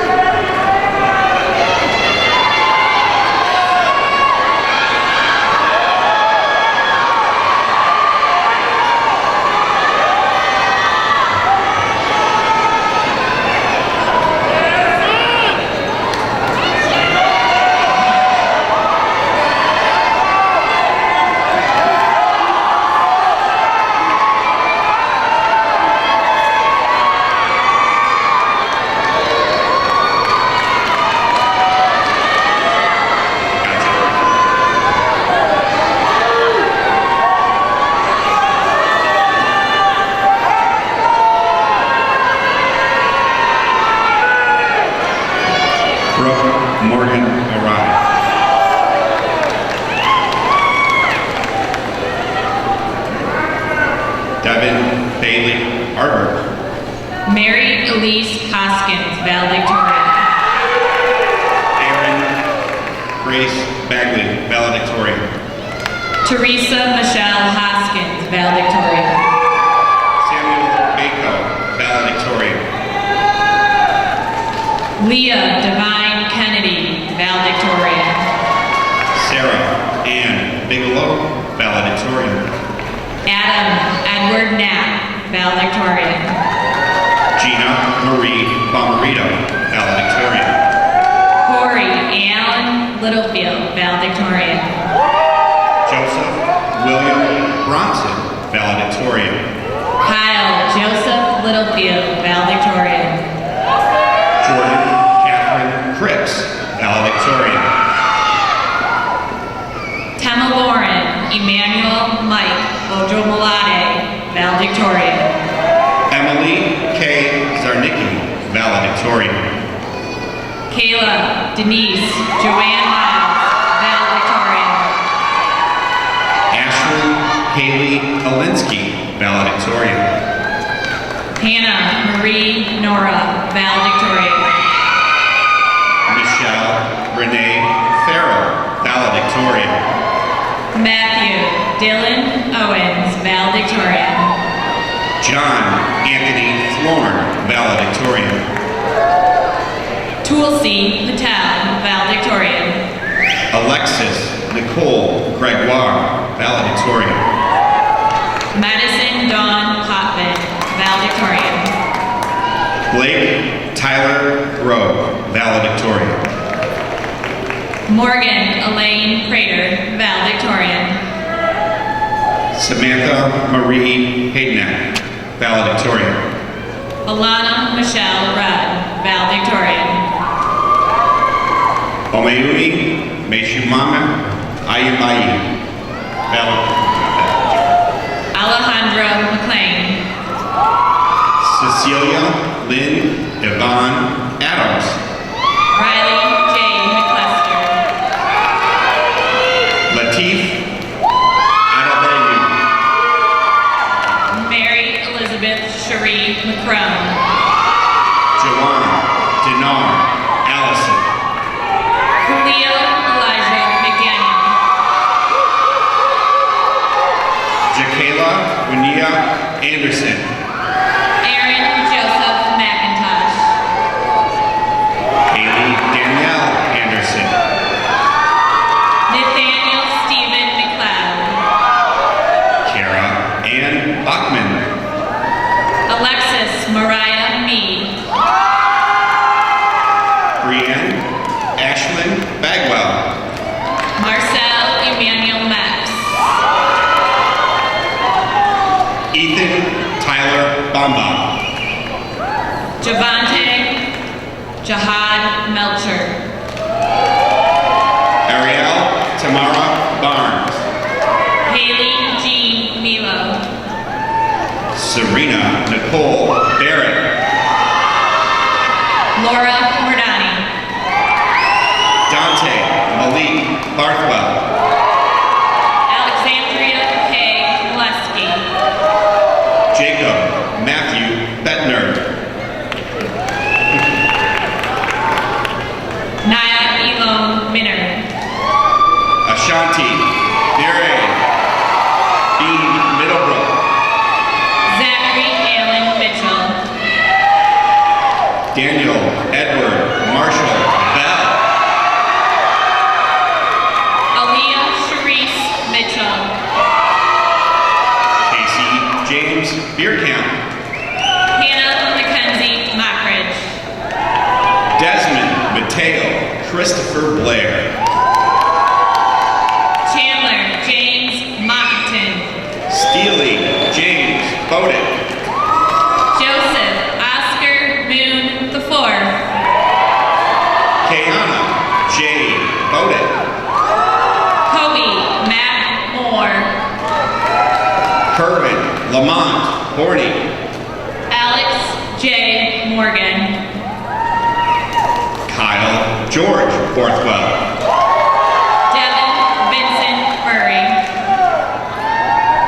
Ashanti Dere. Daniel Edward Marshall Bell. Aaliyah Sharice Mitchell. Casey James Bierkamp. Hannah Mackenzie Mockridge. Desmond Mateo Christopher Blair. Chandler James Mockton. Steely James Bowden. Joseph Oscar Moon IV. Kayana J. Bowden. Kobe Matt Moore. Kerwin Lamont Horney. Alex J. Morgan. Kyle George Borthwell. Devin Vincent Murray.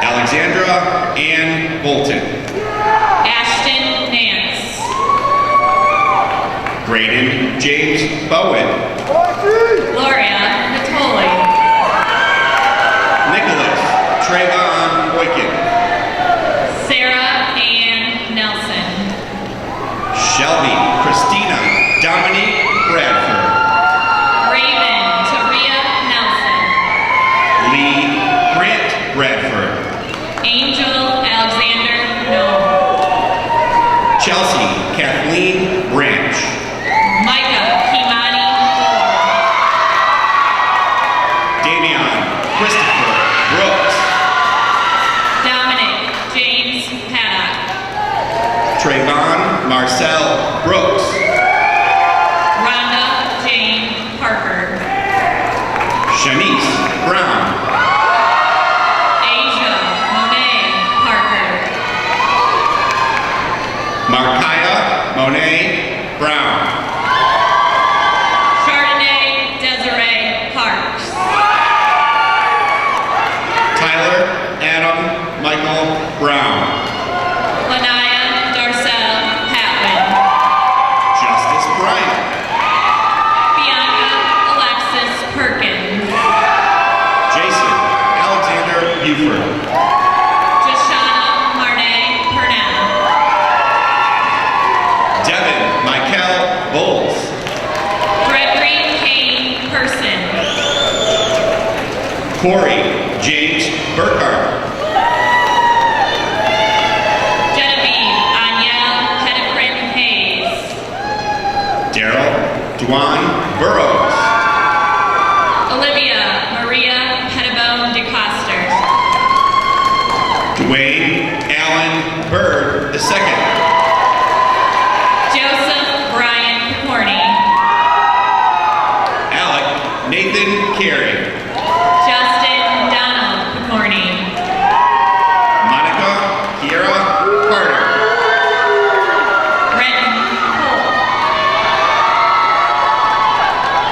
Alexandra Ann Bolton. Ashton Nance. Graydon James Bowen. Gloria Natoli. Nicholas Trayvon Boykin. Sarah Ann Nelson. Shelby Christina Dominique Bradford. Raven Taria Nelson. Lee Grant Bradford. Angel Alexander Noel. Chelsea Kathleen Branch. Micah Kimani Moore. Damian Christopher Brooks. Dominic James Paddock. Trayvon Marcel Brooks. Rhonda Jane Parker. Shanice Brown. Asia Monet Parker. Markiah Monet Brown. Chardonnay Desiree Parks. Tyler Adam Michael Brown. Lanaya Darcel Patwin. Justice Bryant. Bianca Alexis Perkins. Jason Alexander Buford. Joshana Marnay Purnell. Devin Michael Bowles. Gregory Kane Person. Corey James Burkhart. Genevieve Aniel Petiprin Hayes. Daryl Dwan Burrows. Olivia Maria Pettibone DeCoster. Dwayne Allen Bird II. Joseph Brian Corney. Alec Nathan Carey. Justin Donald Picorni. Monica Kiera Carter. Renton Cole.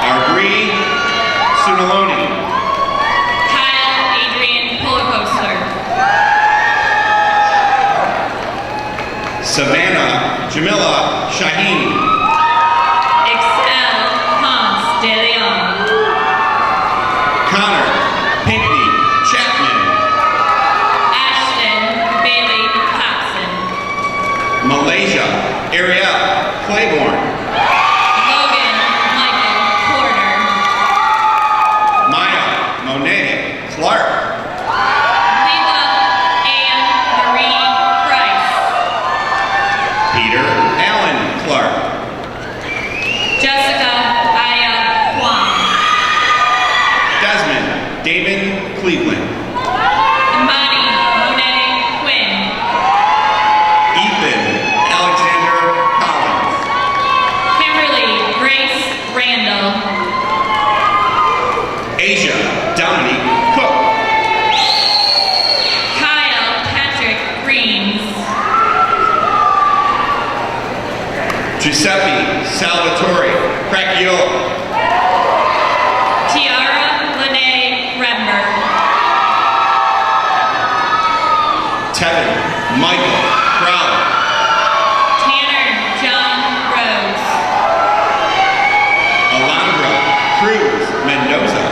Aubrey Sunaloni. Kyle Adrian Polocoaster. Savannah Jamila Shaheen. Excel Hans De Leon. Connor Pinckney Chapman. Ashton Bailey Hobson. Malaysia Ariel Claiborne. Logan Michael Porter. Maya Monet Clark. Leila Ann Marie Price. Peter Allen Clark. Jessica Aya Kwong. Desmond Damon Cleveland. Imani Monet Quinn. Ethan Alexander Collins. Kimberly Grace Randall. Asia Dominique Cook. Kyle Patrick Greens. Giuseppe Salvatore Cracchiola. Tiara Lene Rember. Tevin Michael Crowley. Tanner John Rhodes. Alondra Cruz Mendoza.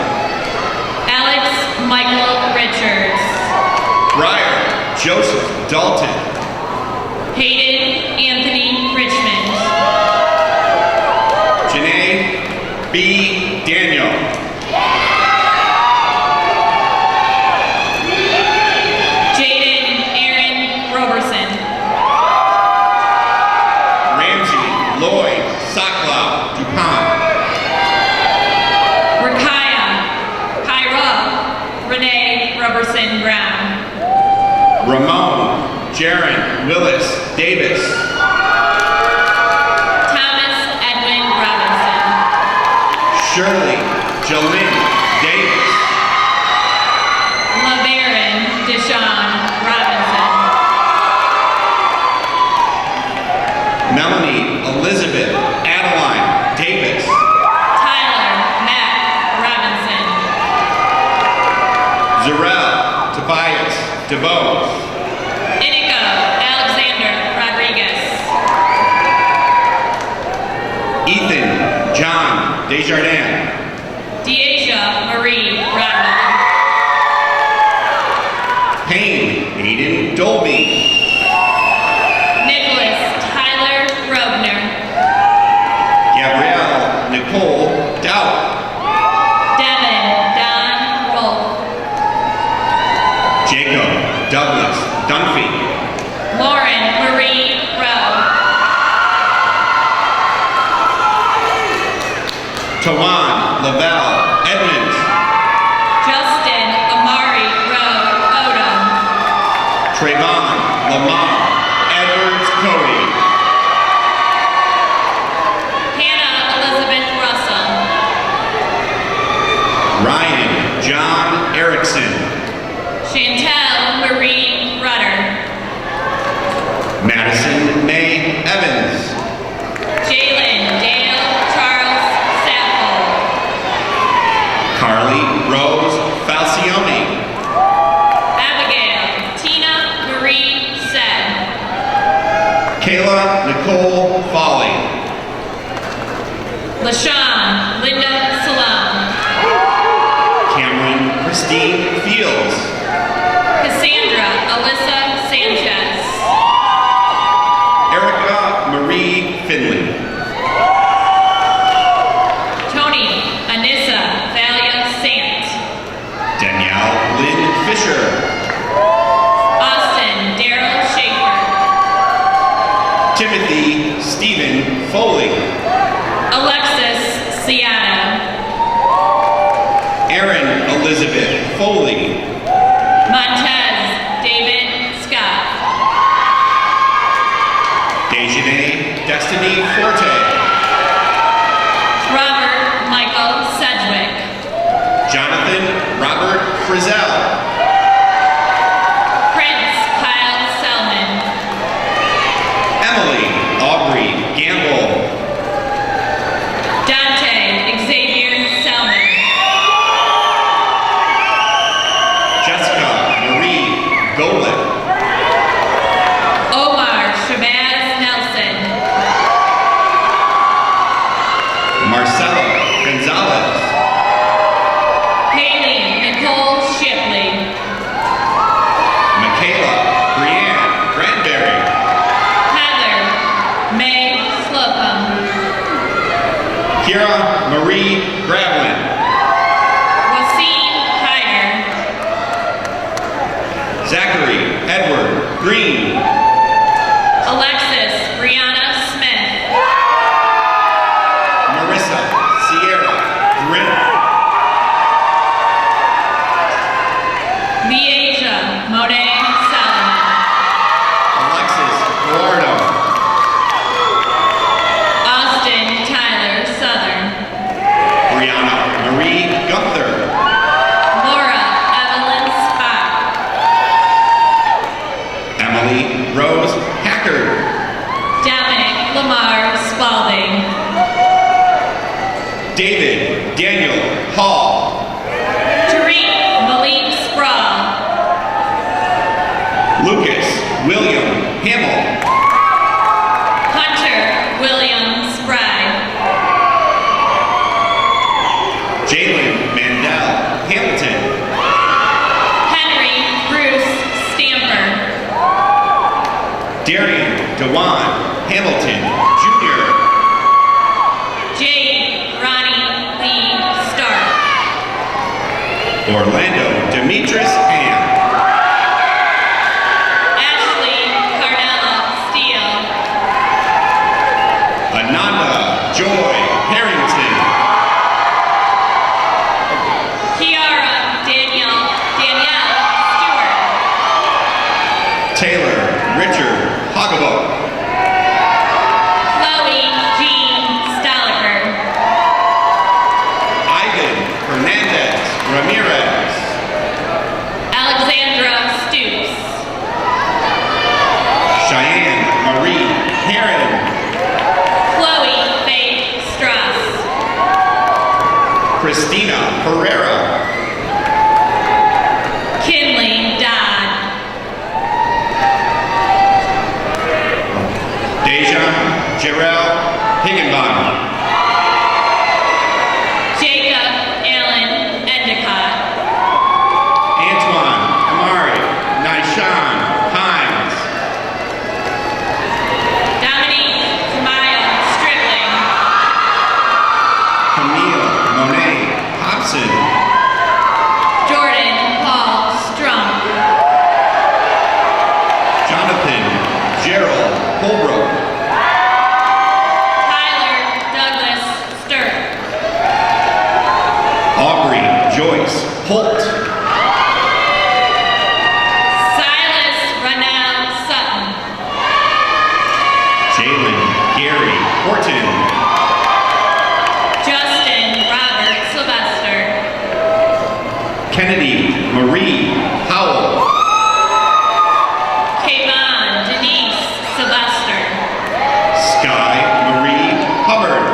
Alex Michael Richards. Briar Joseph Dalton. Hayden Anthony Richmond. B. Daniel. Jaden Aaron Roberson. Ramsey Lloyd Saklau DuPont. Rakaya Kyra Renee Roberson Brown. Ramon Jaron Willis Davis. Thomas Edwin Robinson. Shirley Jolene Davis. LaBaron Deshawn Robinson. Melanie Elizabeth Adeline Davis. Tyler Matt Robinson. Zarel Tobias DeVos. Inigo Alexander Rodriguez. Ethan John Desjardins. Deasia Marie Rodwell. Payne Aiden Dolby. Nicholas Tyler Grosvenor. Gabrielle Nicole Dowd. Devin Don Rolfe. Jacob Douglas Dunphy. Lauren Marie Rowe. Tawan Lavelle Edmonds. Justin Amari Rowe Odom. Trayvon Lamar Edwards Cody. Hannah Elizabeth Russell. Ryan John Erickson. Chantel Marie Rutter. Madison May Evans. Jalen Dale Charles Sapple. Carly Rose Falcione. Abigail Tina Marie Sed. Kayla Nicole Foley. LaShawn Linda Salam. Cameron Christine Fields. Cassandra Alyssa Sanchez. Erica Marie Finley. Tony Anissa Thalia Sant. Danielle Lynn Fisher. Austin Daryl Schaefer. Timothy Stephen Foley. Alexis Ciata. Erin Elizabeth Foley. Montez David Scott. Dejanae Destiny Forte. Robert Michael Sedgwick. Jonathan Robert Frizzell. Prince Kyle Selman. Emily Aubrey Gamble. Dante Xavier Selman. Jessica Marie Golick. Omar Shabazz Nelson. Marcelo Gonzalez. Haley Nicole Shipley. Michaela Brianne Granberry. Heather May Slocum. Kira Marie Gravlin. Wasim Hyder. Zachary Edward Green. Alexis Brianna Smith. Marissa Sierra Grin. Leasia Monet Salomon. Alexis Eduardo. Austin Tyler Southern. Brianna Marie Gunther. Laura Evelyn Spock. Emily Rose Hackard. Dominic Lamar Spalding. David Daniel Hall. Tariq Malik Sprawl. Lucas William Hamill. Hunter William Spry. Jalen Mandel Hamilton. Henry Bruce Stamper. Darian Dewan Hamilton Jr. Jade Ronnie Orlando Demetrius Ham. Ashley Carnella Steele. Ananda Joy Harrington. Kiara Danielle Stewart. Taylor Richard Hogabo. Chloe Jean Staliker. Ivan Hernandez Ramirez. Alexandra Stoops. Cheyenne Marie Heron. Chloe Faith Strauss. Christina Herrera. Kinley Dodd. Deja Jarrell Higginbottom. Jacob Allen Endicott. Antoine Amari Nishan Hines. Dominique Tamayo Stripling. Camille Monet Hobson. Jordan Paul Strunk. Jonathan Gerald Holbrook. Tyler Douglas Sturk. Aubrey Joyce Holt. Silas Ronell Sutton. Jalen Gary Horton. Justin Robert Sylvester. Kennedy Marie Howell. Kayvon Denise Sylvester. Sky Marie Hubbard.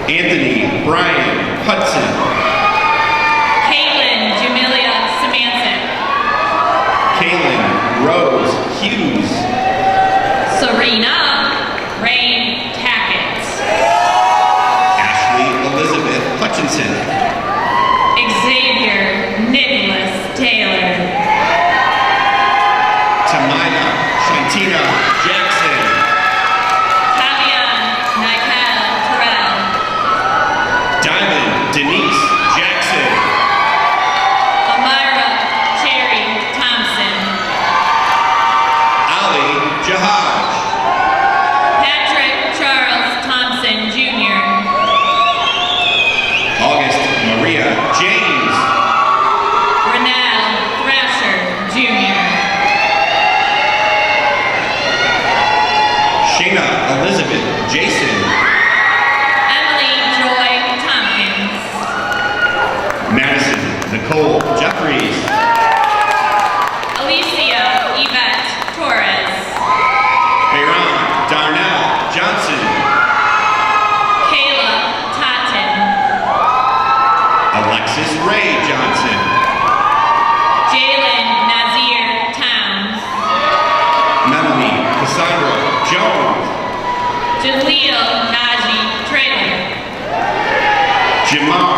Anthony Brian Hudson. Caitlin Jamelia Samanson. Kaylin Rose Hughes. Serena Rain Tackett. Ashley Elizabeth Hutchinson. Xavier Nicholas Taylor. Tamaya Shantina Jackson. Tavian Nikel Terrell. Diamond Denise Jackson. Amira Cherry Thompson. Ali Jahaj. Patrick Charles Thompson Jr. August Maria James. Renell Thrasher Jr. Shayna Elizabeth Jason. Emily Joy Tompkins. Madison Nicole Jeffries. Alicia Yvette Torres. Bayron Darnell Johnson. Kayla Totten. Alexis Ray Johnson. Jalen Nazir Towns. Melanie Cassandra Jones. Jaleel Najee Traylor. Jamar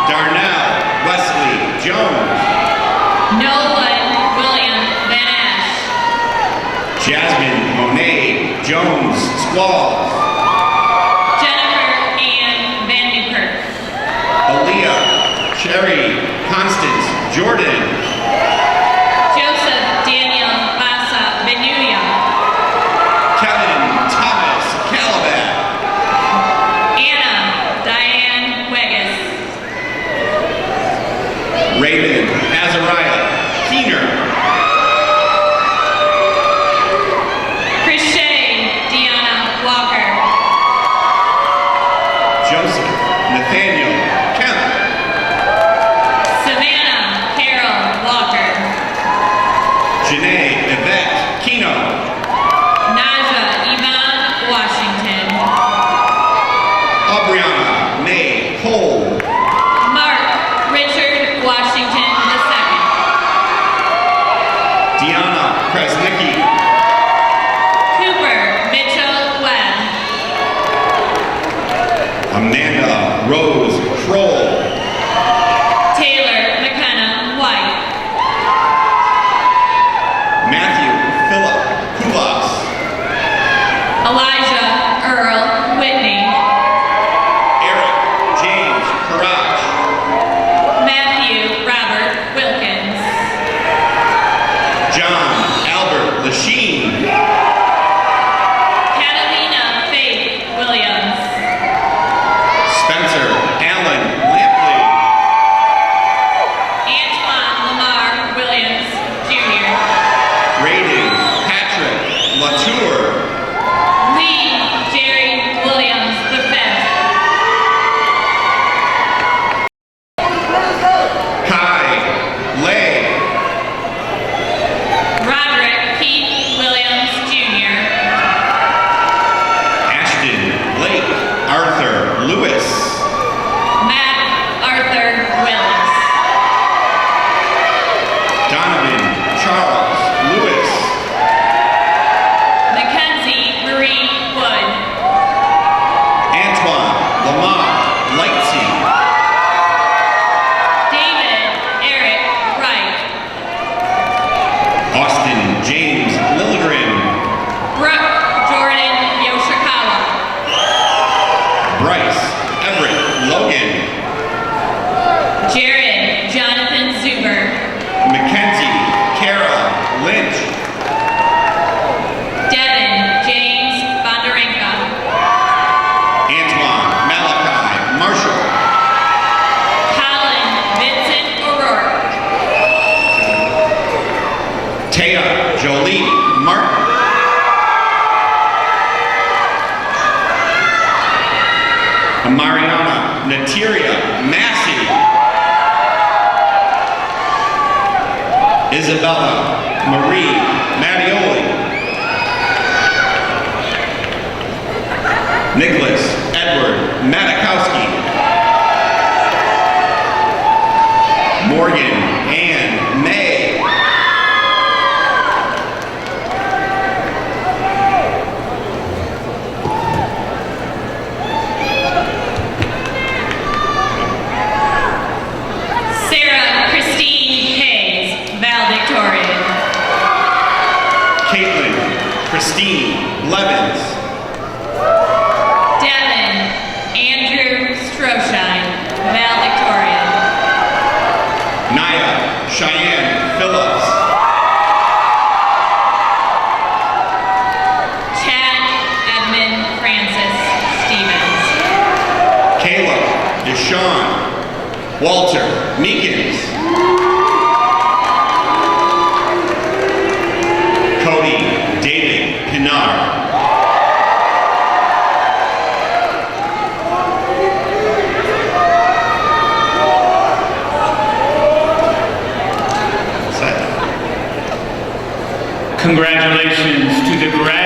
Darnell Wesley Jones. Nolan William Van Ash. Jasmine Monet Jones Squalls. Jennifer Ann Van Newkirk. Aaliyah Cherry Constance Jordan. Joseph Daniel Basa Benuya. Kevin Thomas Calabat. Anna Diane Weggis. Raymond Azariah Keener. Krishay Deanna Walker. Joseph Nathaniel Kemp. Savannah Carol Walker. Janae Yvette Keno. Naja Yvonne Washington. Aubriana May Cole. Mark Richard Washington II. Deanna Kresnicki. Cooper Mitchell Webb. Amanda Rose Kroll. Taylor McKenna White. Matthew Philip Kulas. Elijah Earl Whitney. Eric Logan. Jared Jonathan Zuber. Mackenzie Kara Lynch. Devin James Bondarenka. Antoine Malachi Marshall. Colin Vincent O'Rourke. Taya Jolie Martin. Mariana Natiria Massey. Isabella Marie Mattioli. Nicholas Edward Matakowski. Morgan Ann May. Sarah Christine Hayes, valedictorian. Caitlin Christine Levens. Devin Andrew Stroshine, valedictorian. Naya Cheyenne Phillips. Chad Edmund Francis Stevens. Caleb Deshawn Walter Meekins. Cody David Pinar. Congratulations to the graduates